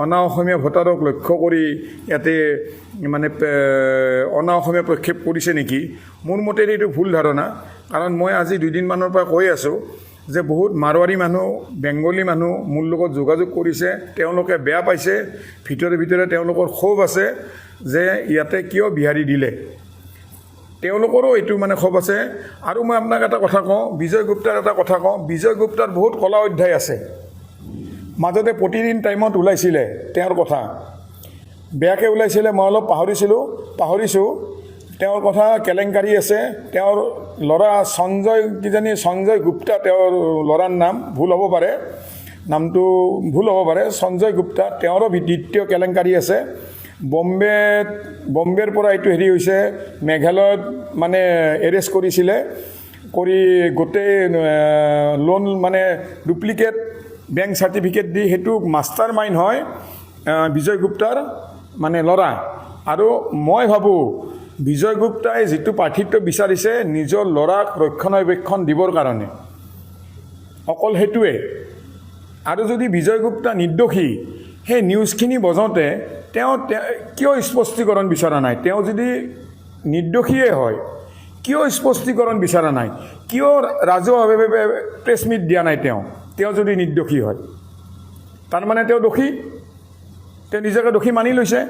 অনা অসমীয়া ভোটাৰক লক্ষ্য কৰি ইয়াতে মানে অনা অসমীয়া প্ৰক্ষেপ কৰিছে নেকি, মোৰ মতে এইটো ভুল ধাৰণা। কাৰণ মই আজি দুদিনমানৰ পৰা কৈ আছোঁ যে বহুত মাৰোৱাৰী মানুহ, বেংগলী মানুহ মোৰ লগত যোগাযোগ কৰিছে, তেওঁলোকে বেয়া পাইছে, ভিতৰে তেওঁলোকৰ ক্ষোভ আছে যে ইয়াতে কিয় বিহাৰী দিলে, তেওঁলোকৰো এইটো মানে ক্ষোভ আছে। আৰু মই আপোনাক এটা কথা কওঁ, বিজয় গুপ্তাৰ এটা কথা কওঁ, বিজয় গুপ্তাৰ বহুত কলা অধ্যায় আছে। মাজতে প্ৰতিদিন টাইমত ওলাইছিলে তেওঁৰ কথা, বেয়াকৈ ওলাইছিলে, মই অলপ পাহৰিছোঁ। তেওঁৰ কথা কেলেংকাৰী আছে। তেওঁৰ ল'ৰা সঞ্জয় গুপ্তা তেওঁৰ ল'ৰাৰ নাম, ভুল হ'ব পাৰে, নামটো ভুল হ'ব পাৰে, সঞ্জয় গুপ্তা, তেওঁৰো দ্বিতীয় কেলেংকাৰী আছে। বম্বেৰ পৰা এইটো হেৰি হৈছে, মেঘালয়ত মানে এৰেষ্ট কৰিছিলে, কৰি গোটেই লোন মানে ডুপ্লিকেট বেংক চাৰ্টিফিকেট দি, সেইটো মাষ্টাৰ মাইণ্ড হয় বিজয় গুপ্তাৰ মানে ল'ৰা। আৰু মই ভাবোঁ বিজয় গুপ্তাই যিটো প্ৰাৰ্থিত্ব বিচাৰিছে নিজৰ ল'ৰাক ৰক্ষণাবেক্ষণ দিবৰ কাৰণে, অকল সেইটোৱে। আৰু যদি বিজয় গুপ্তা নিৰ্দোষী, সেই নিউজখিনি বজাওঁতে তেওঁ কিয় স্পষ্টীকৰণ বিচৰা নাই? তেওঁ যদি নিৰ্দোষীয়ে হয়, কিয় স্পষ্টীকৰণ বিচৰা নাই? কিয় ৰাজহুৱাভাৱে প্ৰেছ মিট দিয়া নাই? তেওঁ যদি নিৰ্দোষী হয়, তাৰমানে তেওঁ দোষী, তেওঁ নিজকে দোষী মানি লৈছে।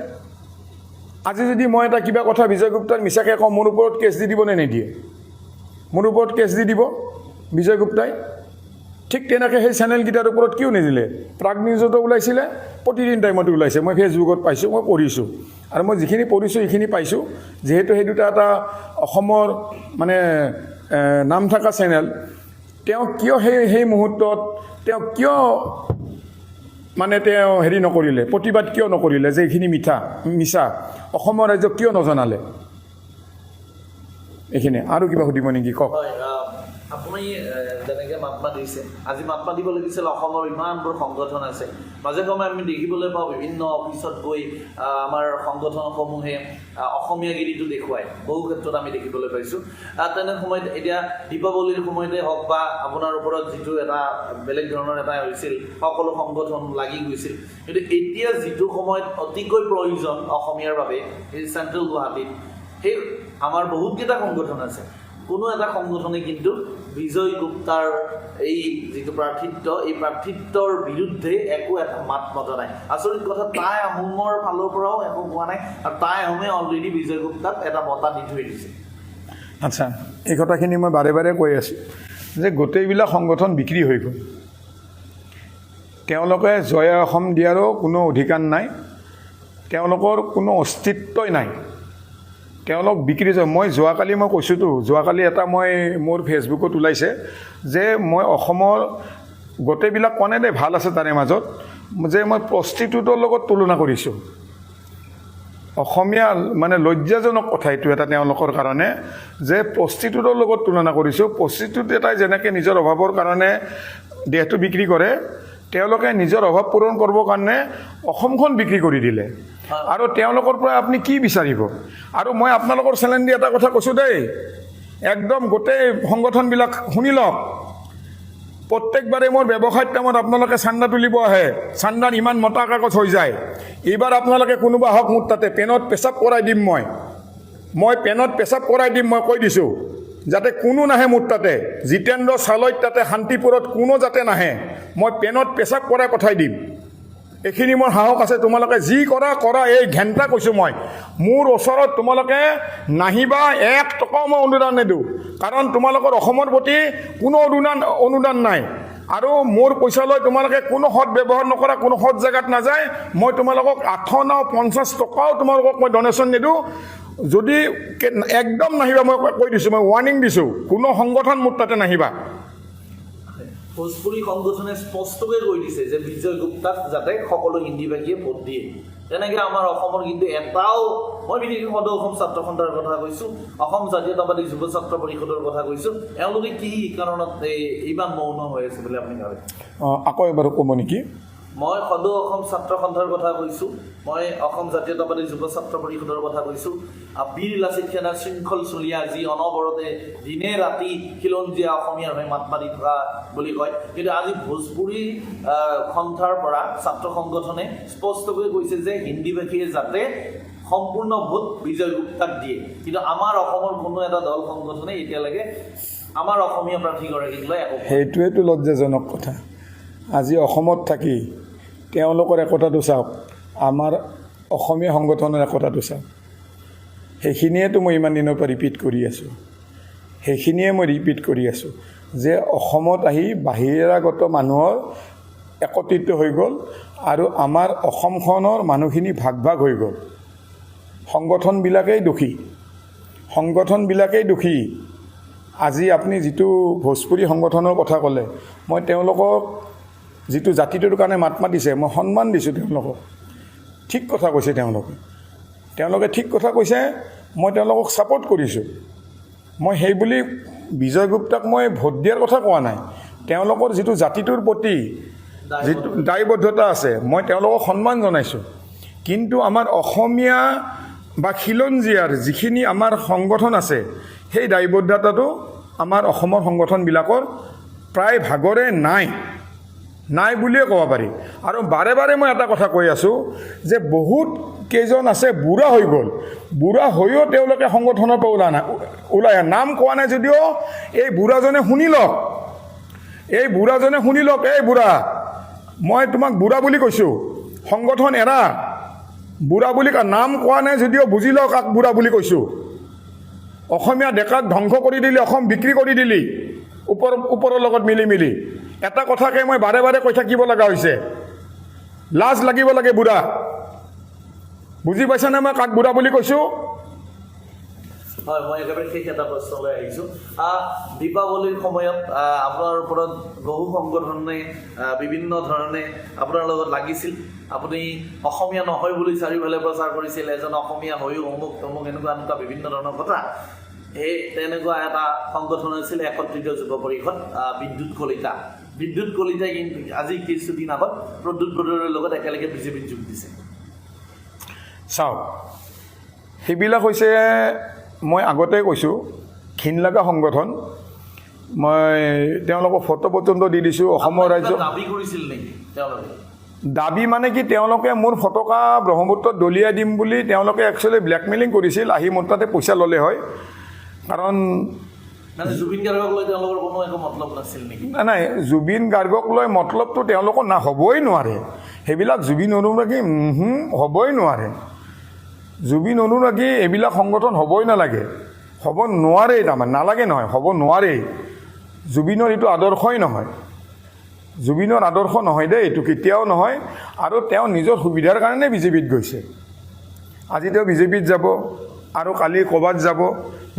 আজি যদি মই এটা কিবা কথা বিজয় গুপ্তাক মিছাকৈ কওঁ, মোৰ ওপৰত কেছ দি দিব নে নিদিয়ে? মোৰ ওপৰত কেছ দি দিব বিজয় গুপ্তাই। ঠিক তেনেকৈ সেই চেনেলকেইটাৰ ওপৰত কিয় নিদিলে? প্ৰাগ নিউজতো ওলাইছিলে, প্ৰতিদিন টাইমতো ওলাইছে, মই ফেচবুকত পাইছোঁ, মই পঢ়িছোঁ, আৰু মই যিখিনি পঢ়িছোঁ সেইখিনি পাইছোঁ। যিহেতু সেই দুটা এটা অসমৰ মানে নাম থকা চেনেল, তেওঁ কিয় সেই মুহূৰ্তত তেওঁ কিয় মানে তেওঁ হেৰি নকৰিলে, প্ৰতিবাদ কিয় নকৰিলে যে এইখিনি মিছা অসমৰ ৰাইজক কিয় নজনালে? এইখিনি আৰু কিবা সুধিব নেকি কওক? হয়, আপুনি যেনেকৈ মাত মাতিছে, আজি মাত মাতিব লাগিছিল অসমৰ ইমানবোৰ সংগঠন আছে, মাজে সময়ে আমি দেখিবলৈ পাওঁ বিভিন্ন অফিচত গৈ আমাৰ সংগঠনসমূহে অসমীয়াগিৰিটো দেখুৱায়, বহু ক্ষেত্ৰত আমি দেখিবলৈ পাইছোঁ। তেনে সময়ত এতিয়া দীপাৱলীৰ সময়তে হওক বা আপোনাৰ ওপৰত যিটো এটা বেলেগ ধৰণৰ এটা হৈছিল, সকলো সংগঠন লাগি গৈছিল। কিন্তু এতিয়া যিটো সময়ত অতিকৈ প্ৰয়োজন অসমীয়াৰ বাবে এই চেণ্ট্ৰেল গুৱাহাটীত, সেই আমাৰ বহুতকেইটা সংগঠন আছে, কোনো এটা সংগঠনে কিন্তু বিজয় গুপ্তাৰ এই যিটো প্ৰাৰ্থিত্ব, এই প্ৰাৰ্থিত্বৰ বিৰুদ্ধে একো এটা মাত মতা নাই। আচৰিত কথা, টাই আহোমৰ ফালৰ পৰাও একো কোৱা নাই, আৰু টাই আহোমে অলৰেডি বিজয় গুপ্তাক এটা বঁটা দি থৈ দিছে। আচ্ছা, এই কথাখিনি মই বাৰে বাৰে কৈ আছোঁ যে গোটেইবিলাক সংগঠন বিক্ৰী হৈ গ'ল। তেওঁলোকে জয় অসম দিয়াৰো কোনো অধিকাৰ নাই, তেওঁলোকৰ কোনো অস্তিত্বই নাই, তেওঁলোক বিক্ৰী যায়। মই যোৱাকালি কৈছোঁতো, যোৱাকালি এটা মই মোৰ ফেচবুকত ওলাইছে যে মই অসমৰ গোটেইবিলাক কনে দে ভাল আছে তাৰে মাজত, যে মই প্ৰষ্টিটিউটৰ লগত তুলনা কৰিছোঁ। অসমীয়া মানে লজ্জাজনক কথা এইটো এটা তেওঁলোকৰ কাৰণে, যে প্ৰষ্টিটিউটৰ লগত তুলনা কৰিছোঁ। প্ৰষ্টিটিউট এটাই যেনেকৈ নিজৰ অভাৱৰ কাৰণে দেহটো বিক্ৰী কৰে, তেওঁলোকে নিজৰ অভাৱ পূৰণ কৰিবৰ কাৰণে অসমখন বিক্ৰী কৰি দিলে। আৰু তেওঁলোকৰ পৰা আপুনি কি বিচাৰিব? আৰু মই আপোনালোকৰ চেনেল দি এটা কথা কৈছোঁ দেই, একদম গোটেই সংগঠনবিলাক শুনি লওক। প্ৰত্যেকবাৰে মোৰ ব্যৱসায়ৰ টাইমত আপোনালোকে চান্দা তুলিব আহে, চান্দাত ইমান মোটা কাগজ হৈ যায়। এইবাৰ আপোনালোকে কোনোবা হওক মোৰ তাতে পেনত পেচাব কৰাই দিম, মই পেনত পেচাব কৰাই দিম, মই কৈ দিছোঁ, যাতে কোনো নাহে মোৰ তাতে। জিতেন্দ্ৰ চালৈত তাতে শান্তিপুৰত কোনো যাতে নাহে, মই পেনত পেচাব কৰাই পঠাই দিম। এইখিনি মোৰ সাহস আছে। তোমালোকে যি কৰা কৰা, এই ঘেণ্টা কৈছোঁ মই, মোৰ ওচৰত তোমালোকে নাহিবা, 1 টকাও মই অনুদান নিদিওঁ, কাৰণ তোমালোকৰ অসমৰ প্ৰতি কোনো অনুদান নাই। আৰু মোৰ পইচা লৈ তোমালোকে কোনো সৎ ব্যৱহাৰ নকৰা, কোনো সৎ জেগাত নাযায়। মই তোমালোকক 850 টকাও তোমালোকক মই ডনেশ্যন নিদিওঁ। যদি একদম নাহিবা, মই কৈ দিছোঁ, মই ৱাৰ্ণিং দিছোঁ, কোনো সংগঠন মোৰ তাতে নাহিবা। ভোজপুৰী সংগঠনে স্পষ্টকৈ কৈ দিছে যে বিজয় গুপ্তাক যাতে সকলো হিন্দীভাষীয়ে ভোট দিয়ে। তেনেকৈ আমাৰ অসমৰ কিন্তু এটাও, মই বিশেষকৈ সদৌ অসম ছাত্ৰ সন্থাৰ কথা কৈছোঁ, অসম জাতীয়তাবাদী যুৱ ছাত্ৰ পৰিষদৰ কথা কৈছোঁ, এওঁলোকে কি কাৰণত ইমান মৌন হৈ আছে বুলি আপুনি ভাবে? আকৌ এবাৰ ক'ব নেকি? মই সদৌ অসম ছাত্ৰ সন্থাৰ কথা কৈছোঁ, মই অসম জাতীয়তাবাদী যুৱ ছাত্ৰ পৰিষদৰ কথা কৈছোঁ। বীৰ লাচিত সেনাৰ শৃংখল চলিয়া যি অনবৰতে দিনে ৰাতি খিলঞ্জীয়া অসমীয়াৰ হৈ মাত মাতি থকা বুলি কয়, কিন্তু আজি ভোজপুৰী সন্থাৰ পৰা ছাত্ৰ সংগঠনে স্পষ্টকৈ কৈছে যে হিন্দীভাষীয়ে যাতে সম্পূৰ্ণ ভোট বিজয় গুপ্তাক দিয়ে। কিন্তু আমাৰ অসমৰ কোনো এটা দল সংগঠনে এতিয়ালৈকে আমাৰ অসমীয়া প্ৰাৰ্থীগৰাকীক লৈ একো। সেইটোৱেতো লজ্জাজনক কথা। আজি অসমত থাকি তেওঁলোকৰ একতাটো চাওক, আমাৰ অসমীয়া সংগঠনৰ একতাটো চাওক। সেইখিনিয়েতো মই ইমান দিনৰ পৰা ৰিপিট কৰি আছোঁ, যে অসমত আহি বাহিৰাগত মানুহৰ একত্ৰিত হৈ গ'ল আৰু আমাৰ অসমখনৰ মানুহখিনি ভাগ ভাগ হৈ গ'ল। সংগঠনবিলাকেই দোষী। আজি আপুনি যিটো ভোজপুৰী সংগঠনৰ কথা ক'লে, মই তেওঁলোকক যিটো জাতিটোৰ কাৰণে মাত মাতিছে, মই সন্মান দিছোঁ তেওঁলোকক। ঠিক কথা কৈছে তেওঁলোকে ঠিক কথা কৈছে, মই তেওঁলোকক ছাপোৰ্ট কৰিছোঁ। মই সেই বুলি বিজয় গুপ্তাক মই ভোট দিয়াৰ কথা কোৱা নাই। তেওঁলোকৰ যিটো জাতিটোৰ প্ৰতি যিটো দায়বদ্ধতা আছে, মই তেওঁলোকক সন্মান জনাইছোঁ। কিন্তু আমাৰ অসমীয়া বা খিলঞ্জীয়াৰ যিখিনি আমাৰ সংগঠন আছে, সেই দায়বদ্ধতাটো আমাৰ অসমৰ সংগঠনবিলাকৰ প্ৰায় ভাগৰে নাই বুলিয়ে ক'ব পাৰি। আৰু বাৰে বাৰে মই এটা কথা কৈ আছোঁ যে বহুত কেইজন আছে বুঢ়া হৈ গ'ল, বুঢ়া হৈও তেওঁলোকে সংগঠনৰ পৰা ওলাই নাম কোৱা নাই যদিও এই বুঢ়াজনে শুনি লওক, এই বুঢ়া, মই তোমাক বুঢ়া বুলি কৈছোঁ, সংগঠন এৰা, বুঢ়া বুলি নাম কোৱা নাই যদিও বুজি লওক কাক বুঢ়া বুলি কৈছোঁ। অসমীয়া ডেকাক ধ্বংস কৰি দিলি, অসম বিক্ৰী কৰি দিলি ওপৰৰ লগত মিলি। এটা কথাকে মই বাৰে বাৰে কৈ থাকিব লগা হৈছে, লাজ লাগিব লাগে বুঢ়া। বুজি পাইছানে মই কাক বুঢ়া বুলি কৈছোঁ? হয় মই একেবাৰে শেষ এটা প্ৰশ্নলৈ আহিছোঁ দীপাৱলীৰ সময়ত আপোনাৰ ওপৰত বহু সংগঠনে বিভিন্ন ধৰণে আপোনাৰ লগত লাগিছিল আপুনি অসমীয়া নহয় বুলি চাৰিওফালে প্ৰচাৰ কৰিছিল এজন অসমীয়া হৈও অমুক তমুক এনেকুৱা বিভিন্ন ধৰণৰ কথা এই তেনেকুৱা এটা সংগঠন আছিল একত্ৰিত যুৱ পৰিষদ বিদ্যুৎ কলিতাই কিন্তু আজি কিছুদিন আগত প্ৰদ্যুৎ বৰদলৈৰ লগত একেলগে বিজেপিত যোগ দিছে চাওক সেইবিলাক হৈছে মই আগতে কৈছোঁ ঘিণ লগা সংগঠন মই তেওঁলোকক ফটো পৰ্যন্ত দি দিছোঁ অসমৰ ৰাজ্য দাবী কৰিছিল নেকি তেওঁলোকে দাবী মানে কি তেওঁলোকে মোৰ ফটকা ব্ৰহ্মপুত্ৰত দলিয়াই দিম বুলি তেওঁলোকে একচুৱেলি ব্লেকমেইলিং কৰিছিল আহি মোৰ তাতে পইচা ল'লে হয় কাৰণ মানে জুবিন গাৰ্গক লৈ তেওঁলোকৰ কোনো একো মতলব নাছিল নেকি নাই জুবিন গাৰ্গক লৈ মতলবটো তেওঁলোকৰ হ'বই নোৱাৰে সেইবিলাক জুবিন অনুৰাগী হ'বই নোৱাৰে জুবিন অনুৰাগী এইবিলাক সংগঠন হ'বই নালাগে হ'ব নোৱাৰেই তাৰমানে নালাগে নহয় হ'ব নোৱাৰেই জুবিনৰ এইটো আদৰ্শই নহয় জুবিনৰ আদৰ্শ নহয় দেই এইটো কেতিয়াও নহয় আৰু তেওঁ নিজৰ সুবিধাৰ কাৰণে বিজেপিত গৈছে আজি তেওঁ বিজেপিত যাব আৰু কালি ক'ৰবাত যাব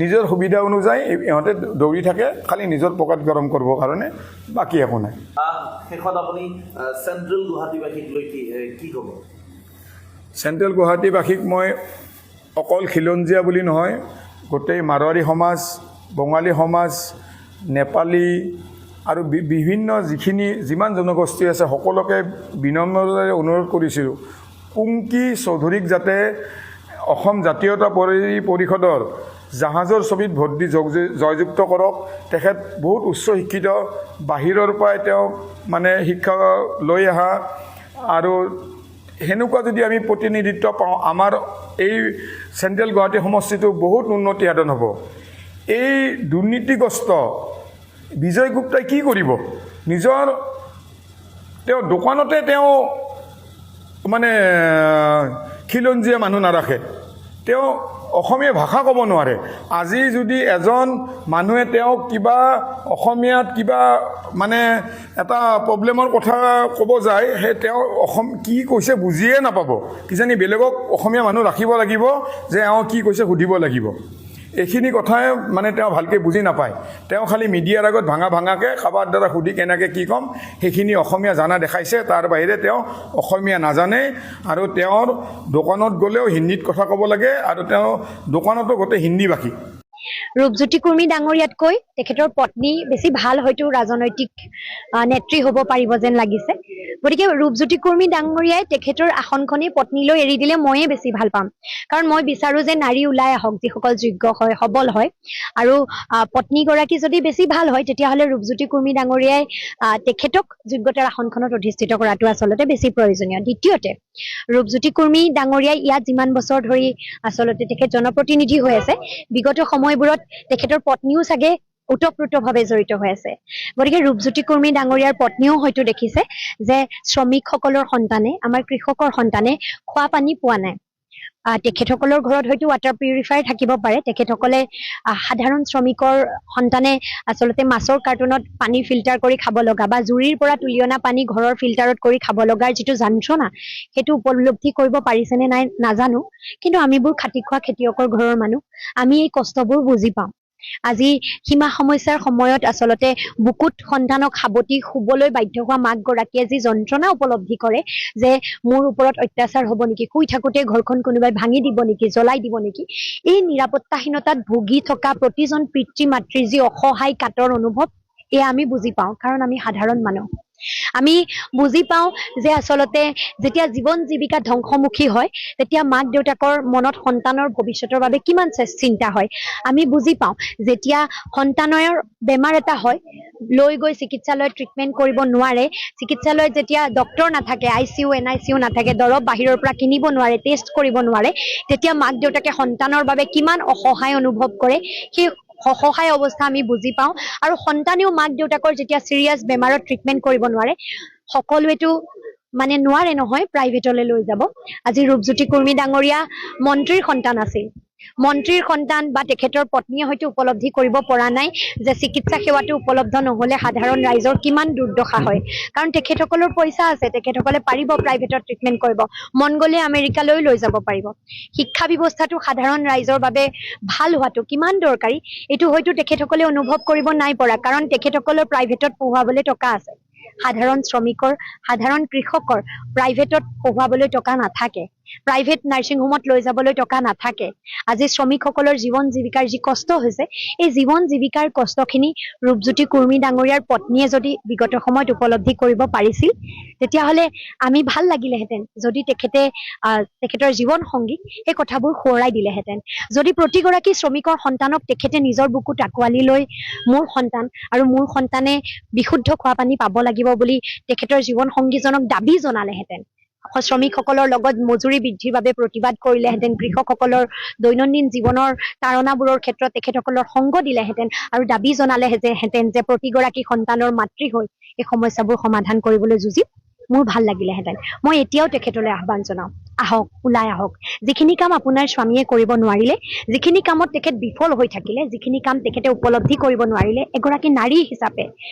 নিজৰ সুবিধা অনুযায়ী ইহঁতে দৌৰি থাকে খালি নিজৰ পকেট গৰম কৰিবৰ কাৰণে বাকী একো নাই শেষত আপুনি চেণ্ট্ৰেল গুৱাহাটীবাসীক লৈ কি ক'ব চেণ্ট্ৰেল গুৱাহাটীবাসীক মই অকল খিলঞ্জীয়া বুলি নহয় গোটেই মাৰোৱাৰী সমাজ বঙালী সমাজ নেপালী আৰু বিভিন্ন যিমান জনগোষ্ঠী আছে সকলোকে বিনম্ৰতাৰে অনুৰোধ কৰিছিলোঁ পুংকি চৌধুৰীক যাতে অসম জাতীয়তা পৰিষদৰ জাহাজৰ ছবিত ভোট দি জয়যুক্ত কৰক তেখেত বহুত উচ্চ শিক্ষিত বাহিৰৰ পৰাই তেওঁ মানে শিক্ষা লৈ অহা আৰু সেনেকুৱা যদি আমি প্ৰতিনিধিত্ব পাওঁ আমাৰ এই চেণ্ট্ৰেল গুৱাহাটী সমষ্টিটো বহুত উন্নতি সাধন হ'ব এই দুৰ্নীতিগ্ৰস্ত বিজয় গুপ্তাই কি কৰিব নিজৰ তেওঁ দোকানতে তেওঁ মানে খিলঞ্জীয়া মানুহ নাৰাখে তেওঁ অসমীয়া ভাষা ক'ব নোৱাৰে আজি যদি এজন মানুহে তেওঁক কিবা অসমীয়াত কিবা মানে এটা প্ৰব্লেমৰ কথা ক'ব যায় সেই তেওঁ কি কৈছে বুজিয়ে নাপাব কিজানি বেলেগক অসমীয়া মানুহ ৰাখিব লাগিব যে কি কৈছে সুধিব লাগিব এইখিনি কথাই মানে তেওঁ ভালকৈ বুজি নাপায় তেওঁ খালি মিডিয়াৰ আগত ভাঙাকৈ কাৰোবাৰ দ্বাৰা সুধি কেনেকৈ কি ক'ম সেইখিনি অসমীয়া জানা দেখাইছে তাৰ বাহিৰে তেওঁ অসমীয়া নাজানে আৰু তেওঁৰ দোকানত গ'লেও হিন্দীত কথা ক'ব লাগে আৰু তেওঁ দোকানতো গোটেই হিন্দীভাষী ৰূপজ্যোতি কুৰ্মী ডাঙৰীয়াতকৈ তেখেতৰ পত্নী বেছি ভাল হয়তো ৰাজনৈতিক নেত্ৰী হ'ব পাৰিব যেন লাগিছে গতিকে ৰূপজ্যোতি কুৰ্মী ডাঙৰীয়াই তেখেতৰ আসনখনেই পত্নীলৈ এৰি দিলে ময়ে বেছি ভাল পাম কাৰণ মই বিচাৰোঁ যে নাৰী ওলাই আহক যিসকল যোগ্য হয় সবল হয় আৰু পত্নীগৰাকী যদি বেছি ভাল হয় তেতিয়াহ'লে ৰূপজ্যোতি কুৰ্মী ডাঙৰীয়াই তেখেতক যোগ্যতাৰ আসনখনত অধিষ্ঠিত কৰাটো আচলতে বেছি প্ৰয়োজনীয় দ্বিতীয়তে ৰূপজ্যোতি কুৰ্মী ডাঙৰীয়াই ইয়াত যিমান বছৰ ধৰি আচলতে তেখেত জনপ্ৰতিনিধি হৈ আছে বিগত সময়বোৰত তেখেতৰ পত্নীও চাগে ওতঃপ্ৰোতভাৱে জড়িত হৈ আছে গতিকে ৰূপজ্যোতি কুৰ্মী ডাঙৰীয়াৰ পত্নীও হয়তো দেখিছে যে শ্ৰমিকসকলৰ সন্তানে আমাৰ কৃষকৰ সন্তানে খোৱা পানী পোৱা নাই তেখেতসকলৰ ঘৰত হয়তো ৱাটাৰ পিউৰিফায়াৰ থাকিব পাৰে তেখেতসকলে সাধাৰণ শ্ৰমিকৰ সন্তানে আচলতে মাছৰ কাৰ্টুনত পানী ফিল্টাৰ কৰি খাব লগা বা জুৰিৰ পৰা তুলি অনা পানী ঘৰৰ ফিল্টাৰত কৰি খাব লগাৰ যিটো যন্ত্ৰণা সেইটো উপলব্ধি কৰিব পাৰিছেনে নাই নাজানো কিন্তু আমিবোৰ খাটি খোৱা খেতিয়কৰ ঘৰৰ মানুহ আমি এই কষ্টবোৰ বুজি পাওঁ আজি সীমা সমস্যাৰ সময়ত আচলতে বুকুত সন্তানক সাৱটি শুবলৈ বাধ্য হোৱা মাকগৰাকীয়ে যি যন্ত্ৰণা উপলব্ধি কৰে যে মোৰ ওপৰত অত্যাচাৰ হ'ব নেকি শুই থাকোঁতে ঘৰখন কোনোবাই ভাঙি দিব নেকি জ্বলাই দিব নেকি এই নিৰাপত্তাহীনতাত ভুগি থকা প্ৰতিজন পিতৃ মাতৃৰ যি অসহায় কাতৰ অনুভৱ এয়া আমি বুজি পাওঁ কাৰণ আমি সাধাৰণ মানুহ আমি বুজি পাওঁ যে আচলতে যেতিয়া জীৱন জীৱিকা ধ্বংসমুখী হয় তেতিয়া মাক দেউতাকৰ মনত সন্তানৰ ভৱিষ্যতৰ বাবে কিমান চিন্তা হয় আমি বুজি পাওঁ যেতিয়া সন্তানৰ বেমাৰ এটা হয় লৈ গৈ চিকিৎসালয়ত ট্ৰিটমেণ্ট কৰিব নোৱাৰে চিকিৎসালয়ত যেতিয়া ডক্টৰ নাথাকে ICU NICU নাথাকে দৰৱ বাহিৰৰ পৰা কিনিব নোৱাৰে টেষ্ট কৰিব নোৱাৰে তেতিয়া মাক দেউতাকে সন্তানৰ বাবে কিমান অসহায় অনুভৱ কৰে সেই সহায় অৱস্থা আমি বুজি পাওঁ আৰু সন্তানেও মাক দেউতাকৰ যেতিয়া সিৰিয়াছ বেমাৰত ট্ৰিটমেণ্ট কৰিব নোৱাৰে সকলোৱেতো মানে নোৱাৰে নহয় প্ৰাইভেটলৈ লৈ যাব আজি ৰূপজ্যোতি কুৰ্মী ডাঙৰীয়া মন্ত্ৰীৰ সন্তান আছিল মন্ত্ৰীৰ সন্তান বা তেখেতৰ পত্নীয়ে হয়তো উপলব্ধি কৰিব পৰা নাই যে চিকিৎসা সেৱাটো উপলব্ধ নহ'লে সাধাৰণ ৰাইজৰ কিমান দুৰ্দশা হয়। কাৰণ তেখেতসকলৰ পইচা আছে, তেখেতসকলে পাৰিব প্ৰাইভেটত ট্ৰিটমেণ্ট কৰিব, মন গ'লে আমেৰিকালৈ লৈ যাব পাৰিব। শিক্ষা ব্যৱস্থাটো সাধাৰণ ৰাইজৰ বাবে ভাল হোৱাটো কিমান দৰকাৰী এইটো হয়তো তেখেতসকলে অনুভৱ কৰিব নাই পৰা, কাৰণ তেখেতসকলৰ প্ৰাইভেটত পঢ়ুৱাবলৈ টকা আছে। সাধাৰণ শ্ৰমিকৰ, সাধাৰণ কৃষকৰ প্ৰাইভেটত পঢ়ুৱাবলৈ টকা নাথাকে, প্ৰাইভেট নাৰ্ছিং হোমত লৈ যাবলৈ টকা নাথাকে। আজি শ্ৰমিকসকলৰ জীৱন জীৱিকাৰ যি কষ্ট হৈছে, এই জীৱন জীৱিকাৰ কষ্টখিনি ৰূপজ্যোতি কুৰ্মী ডাঙৰীয়াৰ পত্নীয়ে যদি বিগত সময়ত উপলব্ধি কৰিব পাৰিছিল, তেতিয়াহ'লে আমি ভাল লাগিলেহেঁতেন যদি তেখেতৰ জীৱন সংগী সেই কথাবোৰ সোঁৱৰাই দিলেহেঁতেন। যদি প্ৰতিগৰাকী শ্ৰমিকৰ সন্তানক তেখেতে নিজৰ বুকুত আঁকোৱালি লৈ মোৰ সন্তান আৰু মোৰ সন্তানে বিশুদ্ধ খোৱা পানী পাব লাগিব বুলি তেখেতৰ জীৱন সংগীজনক দাবী জনালেহেঁতেন, শ্ৰমিকসকলৰ লগত মজুৰি বৃদ্ধিৰ বাবে প্ৰতিবাদ কৰিলেহেঁতেন, কৃষকসকলৰ দৈনন্দিন জীৱনৰ তাৰণাবোৰৰ ক্ষেত্ৰত তেখেতসকলৰ সংগ দিলেহেঁতেন আৰু দাবী জনালেহেঁতেন যে প্ৰতিগৰাকী সন্তানৰ মাতৃ হৈ এই সমস্যাবোৰ সমাধান কৰিবলৈ যুঁজি মোৰ ভাল লাগিলেহেঁতেন। মই এতিয়াও তেখেতলৈ আহ্বান জনাওঁ, আহক, ওলাই আহক। যিখিনি কাম আপোনাৰ স্বামীয়ে কৰিব নোৱাৰিলে, যিখিনি কামত তেখেত বিফল হৈ থাকিলে, যিখিনি কাম তেখেতে উপলব্ধি কৰিব নোৱাৰিলে, এগৰাকী নাৰী হিচাপে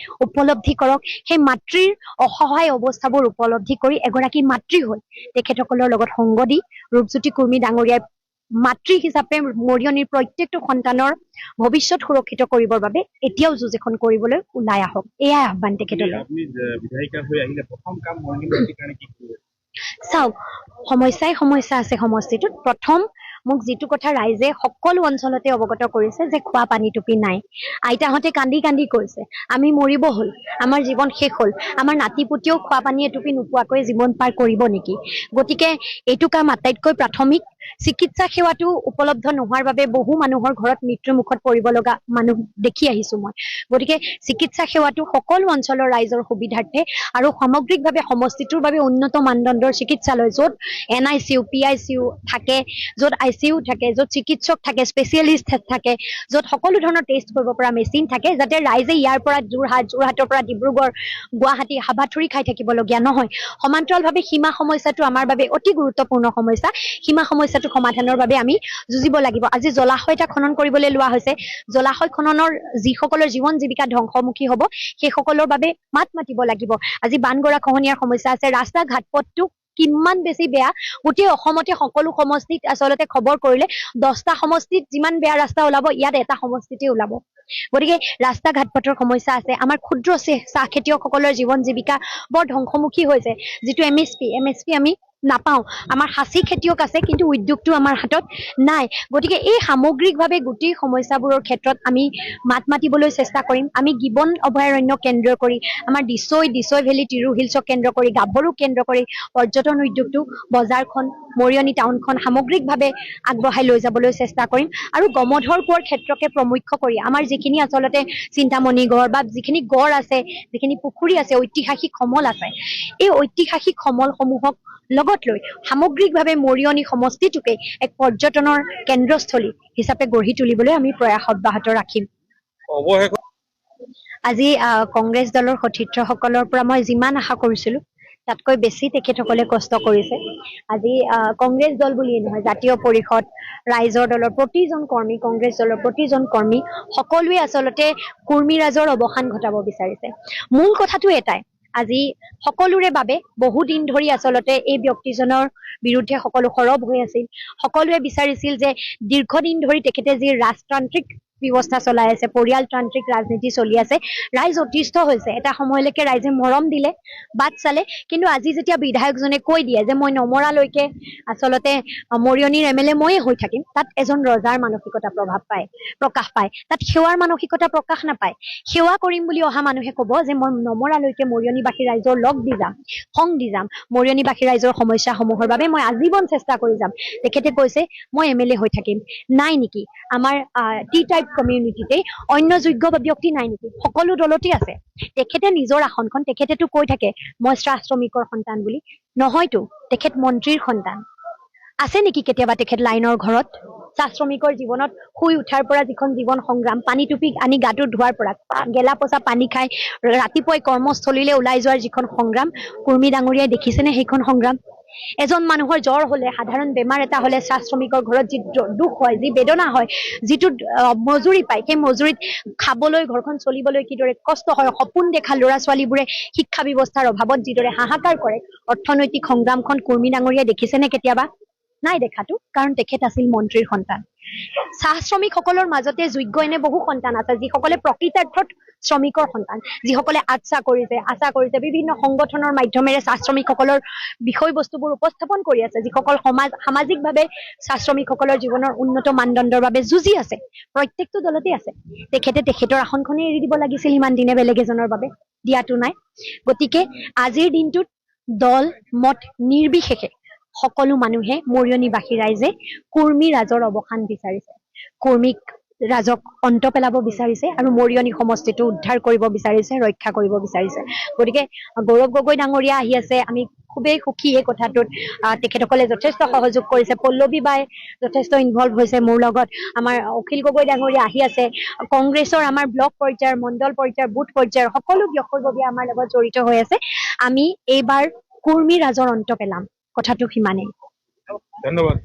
উপলব্ধি কৰক। সেই মাতৃৰ অসহায় অৱস্থাবোৰ উপলব্ধি কৰি এগৰাকী মাতৃ হৈ তেখেতসকলৰ লগত সংগ দি ৰূপজ্যোতি কুৰ্মী ডাঙৰীয়াই মাতৃ হিচাপে মৰিয়নিৰ প্ৰত্যেকটো সন্তানৰ ভৱিষ্যত সুৰক্ষিত কৰিবৰ বাবে এতিয়াও যুঁজ এখন কৰিবলৈ ওলাই আহক। এয়াই আহ্বান তেখেতলৈ। চাওক, সমস্যা আছে সমষ্টিটোত। প্ৰথম মোক যিটো কথা ৰাইজে সকলো অঞ্চলতে অৱগত কৰিছে যে খোৱা পানী টুপি নাই। আইতাহঁতে কান্দি কান্দি কৈছে আমি মৰিব হ'ল, আমাৰ জীৱন শেষ হ'ল, আমাৰ নাতিপুতিও খোৱা পানী এটুপি নোপোৱাকৈ জীৱন পাৰ কৰিব নেকি? গতিকে এইটো কাম আটাইতকৈ প্ৰাথমিক। চিকিৎসা সেৱাটো উপলব্ধ নোহোৱাৰ বাবে বহু মানুহৰ ঘৰত মৃত্যুৰ মুখত পৰিব লগা মানুহ দেখি আহিছো মই। গতিকে চিকিৎসা সেৱাটো সকলো অঞ্চলৰ ৰাইজৰ সুবিধাৰ্থে আৰু সামগ্ৰিকভাৱে সমষ্টিটোৰ বাবে উন্নত মানদণ্ডৰ চিকিৎসালয়, য'ত NICU, PICU থাকে, য'ত ICU থাকে, য'ত চিকিৎসক থাকে, স্পেচিয়েলিষ্ট থাকে, য'ত সকলো ধৰণৰ টেষ্ট কৰিব পৰা মেচিন থাকে, যাতে ৰাইজে ইয়াৰ পৰা যোৰহাটৰ পৰা ডিব্ৰুগড়, গুৱাহাটী হাবাথুৰি খাই থাকিবলগীয়া নহয়। সমান্তৰালভাৱে সীমা সমস্যাটো আমাৰ বাবে অতি গুৰুত্বপূৰ্ণ সমস্যা। সীমা সমস্যাটো সমাধানৰ বাবে আমি যুঁজিব লাগিব। আজি জলাশয় এটা খনন কৰিবলৈ লোৱা হৈছে, জলাশয় খননৰ যিসকলৰ জীৱন জীৱিকা ধ্বংসমুখী হ'ব সেইসকলৰ বাবে মাত মাতিব লাগিব। আজি বানগৰা খহনীয়াৰ সমস্যা আছে, ৰাস্তা ঘাট পথটো কিমান বেছি বেয়া, গোটেই অসমতে সকলো সমষ্টিত আচলতে খবৰ কৰিলে 10টা সমষ্টিত যিমান বেয়া ৰাস্তা ওলাব, ইয়াত এটা সমষ্টিতে ওলাব। গতিকে ৰাস্তা ঘাট পথৰ সমস্যা আছে। আমাৰ ক্ষুদ্ৰ চাহ খেতিয়কসকলৰ জীৱন জীৱিকা বৰ ধ্বংসমুখী হৈছে। যিটো MSP আমি নাপাওঁ। আমাৰ সাঁচি খেতিয়ক আছে, কিন্তু উদ্যোগটো আমাৰ হাতত নাই। গতিকে এই সামগ্ৰিকভাৱে গোটেই সমস্যাবোৰৰ ক্ষেত্ৰত আমি মাত মাতিবলৈ চেষ্টা কৰিম। আমি গিবন অভয়াৰণ্য কেন্দ্ৰ কৰি, আমাৰ দিছৈ ভেলী, তিৰু হিলছক কেন্দ্ৰ কৰি, গাভৰুক কেন্দ্ৰ কৰি পৰ্যটন উদ্যোগটো, বজাৰখন, মৰিয়নি টাউনখন সামগ্ৰিকভাৱে আগবঢ়াই লৈ যাবলৈ চেষ্টা কৰিম। আৰু গমধৰ কোঁৱৰ ক্ষেত্ৰকে প্ৰমুখ্য কৰি আমাৰ যিখিনি আচলতে চিন্তামণি গড় বা যিখিনি গড় আছে, যিখিনি পুখুৰী আছে, ঐতিহাসিক সমল আছে, এই ঐতিহাসিক সমলসমূহক লগত লৈ সামগ্ৰিকভাৱে মৰিয়নি সমষ্টিটোকে এক পৰ্যটনৰ কেন্দ্ৰস্থলী হিচাপে গঢ়ি তুলিবলৈ আমি প্ৰয়াস অব্যাহত ৰাখিম। আজি কংগ্ৰেছ দলৰ সতীৰ্থসকলৰ পৰা মই যিমান আশা কৰিছিলো তাতকৈ বেছি তেখেতসকলে কষ্ট কৰিছে। আজি কংগ্ৰেছ দল বুলিয়ে নহয়, জাতীয় পৰিষদ, ৰাইজৰ দলৰ প্ৰতিজন কৰ্মী, কংগ্ৰেছ দলৰ প্ৰতিজন কৰ্মী সকলোৱে আচলতে কুৰ্মীৰাজৰ অৱসান ঘটাব বিচাৰিছে। মূল কথাটো এটাই, আজি সকলোৰে বাবে বহুদিন ধৰি আচলতে এই ব্যক্তিজনৰ বিৰুদ্ধে সকলো সৰব হৈ আছিল। সকলোৱে বিচাৰিছিল যে দীৰ্ঘদিন ধৰি তেখেতে যি ৰাজতান্ত্ৰিক ব্যৱস্থা চলাই আছে, পৰিয়ালতান্ত্ৰিক ৰাজনীতি চলি আছে, ৰাইজ অতিষ্ঠ হৈছে। এটা সময়লৈকে ৰাইজে মৰম দিলে, বাট চালে, কিন্তু আজি যেতিয়া বিধায়কজনে কৈ দিয়ে যে মই নমৰালৈকে আচলতে মৰিয়নিৰ MLA ময়ে হৈ থাকিম, তাত এজন ৰজাৰ মানসিকতা প্ৰকাশ পায়। তাত সেৱাৰ মানসিকতা প্ৰকাশ নাপায়। সেৱা কৰিম বুলি অহা মানুহে ক'ব যে মই নমৰালৈকে মৰিয়নিবাসী ৰাইজৰ লগ দি যাম, সংগ দি যাম, মৰিয়নিবাসী ৰাইজৰ সমস্যাসমূহৰ বাবে মই আজীৱন চেষ্টা কৰি যাম। তেখেতে কৈছে মই MLA হৈ থাকিম। নাই নেকি আমাৰ T-টাইপ কমিউনিটিতে অন্য যোগ্য ব্যক্তি নাই নেকি? সকলো দলতে আছে। তেখেতে নিজৰ আসনখন, তেখেতেতো কৈ থাকে মই চাহ শ্ৰমিকৰ সন্তান বুলি, নহয়তো, তেখেত মন্ত্ৰীৰ সন্তান। আছে নেকি কেতিয়াবা তেখেত লাইনৰ ঘৰত? চাহ শ্ৰমিকৰ জীৱনত শুই উঠাৰ পৰা যিখন জীৱন সংগ্ৰাম, পানী টুপি আনি গাটো ধোৱাৰ পৰা, গেলা পচা পানী খাই ৰাতিপুৱাই কৰ্মস্থলীলৈ ওলাই যোৱাৰ যিখন সংগ্ৰাম, কুৰ্মী ডাঙৰীয়াই দেখিছেনে সেইখন সংগ্ৰাম? এজন মানুহৰ জ্বৰ হলে সাধাৰণ বেমাৰ এটা হলে চাহ শ্ৰমিকৰ ঘৰত যি দুখ হয় যি বেদনা হয় যিটো মজুৰি পায় সেই মজুৰিত খাবলৈ ঘৰখন চলিবলৈ কিদৰে কষ্ট হয় সপোন দেখা ল'ৰা ছোৱালীবোৰে শিক্ষা ব্যৱস্থাৰ অভাৱত যিদৰে হাহাকাৰ কৰে অৰ্থনৈতিক সংগ্ৰামখন কুৰ্মী ডাঙৰীয়াই দেখিছেনে কেতিয়াবা নাই দেখাটো কাৰণ তেখেত আছিল মন্ত্ৰীৰ সন্তান চাহ শ্ৰমিকসকলৰ মাজতে যোগ্য এনে বহু সন্তান আছে যিসকলে প্ৰকৃতাৰ্থত শ্ৰমিকৰ সন্তান যিসকলে আশা কৰিছে বিভিন্ন সংগঠনৰ মাধ্যমেৰে চাহ শ্ৰমিকসকলৰ বিষয়বস্তুবোৰ উপস্থাপন কৰি আছে যিসকল সামাজিকভাৱে চাহ শ্ৰমিকসকলৰ জীৱনৰ উন্নত মানদণ্ডৰ বাবে যুঁজি আছে প্ৰত্যেকটো দলতে আছে তেখেতৰ আসনখনেই এৰি দিব লাগিছিল ইমান দিনে বেলেগ এজনৰ বাবে দিয়াটো নাই গতিকে আজিৰ দিনটোত দল মত নিৰ্বিশেষে সকলো মানুহে মৰিয়নিবাসী ৰাইজে কুৰ্মী ৰাজৰ অৱসান বিচাৰিছে কুৰ্মীক ৰাজক অন্ত পেলাব বিচাৰিছে আৰু মৰিয়নি সমষ্টিটো উদ্ধাৰ কৰিব বিচাৰিছে ৰক্ষা কৰিব বিচাৰিছে গতিকে গৌৰৱ গগৈ ডাঙৰীয়া আহি আছে আমি খুবেই সুখী এই কথাটোত তেখেতসকলে যথেষ্ট সহযোগ কৰিছে পল্লৱী বাই যথেষ্ট ইনভলভ হৈছে মোৰ লগত আমাৰ অখিল গগৈ ডাঙৰীয়া আহি আছে কংগ্ৰেছৰ আমাৰ ব্লক পৰ্যায়ৰ মণ্ডল পৰ্যায়ৰ বুথ পৰ্যায়ৰ সকলো ব্যক্তিবৰ্গীয় আমাৰ লগত জড়িত হৈ আছে আমি এইবাৰ কুৰ্মী ৰাজৰ অন্ত পেলাম কথাটো সিমানেই ধন্যবাদ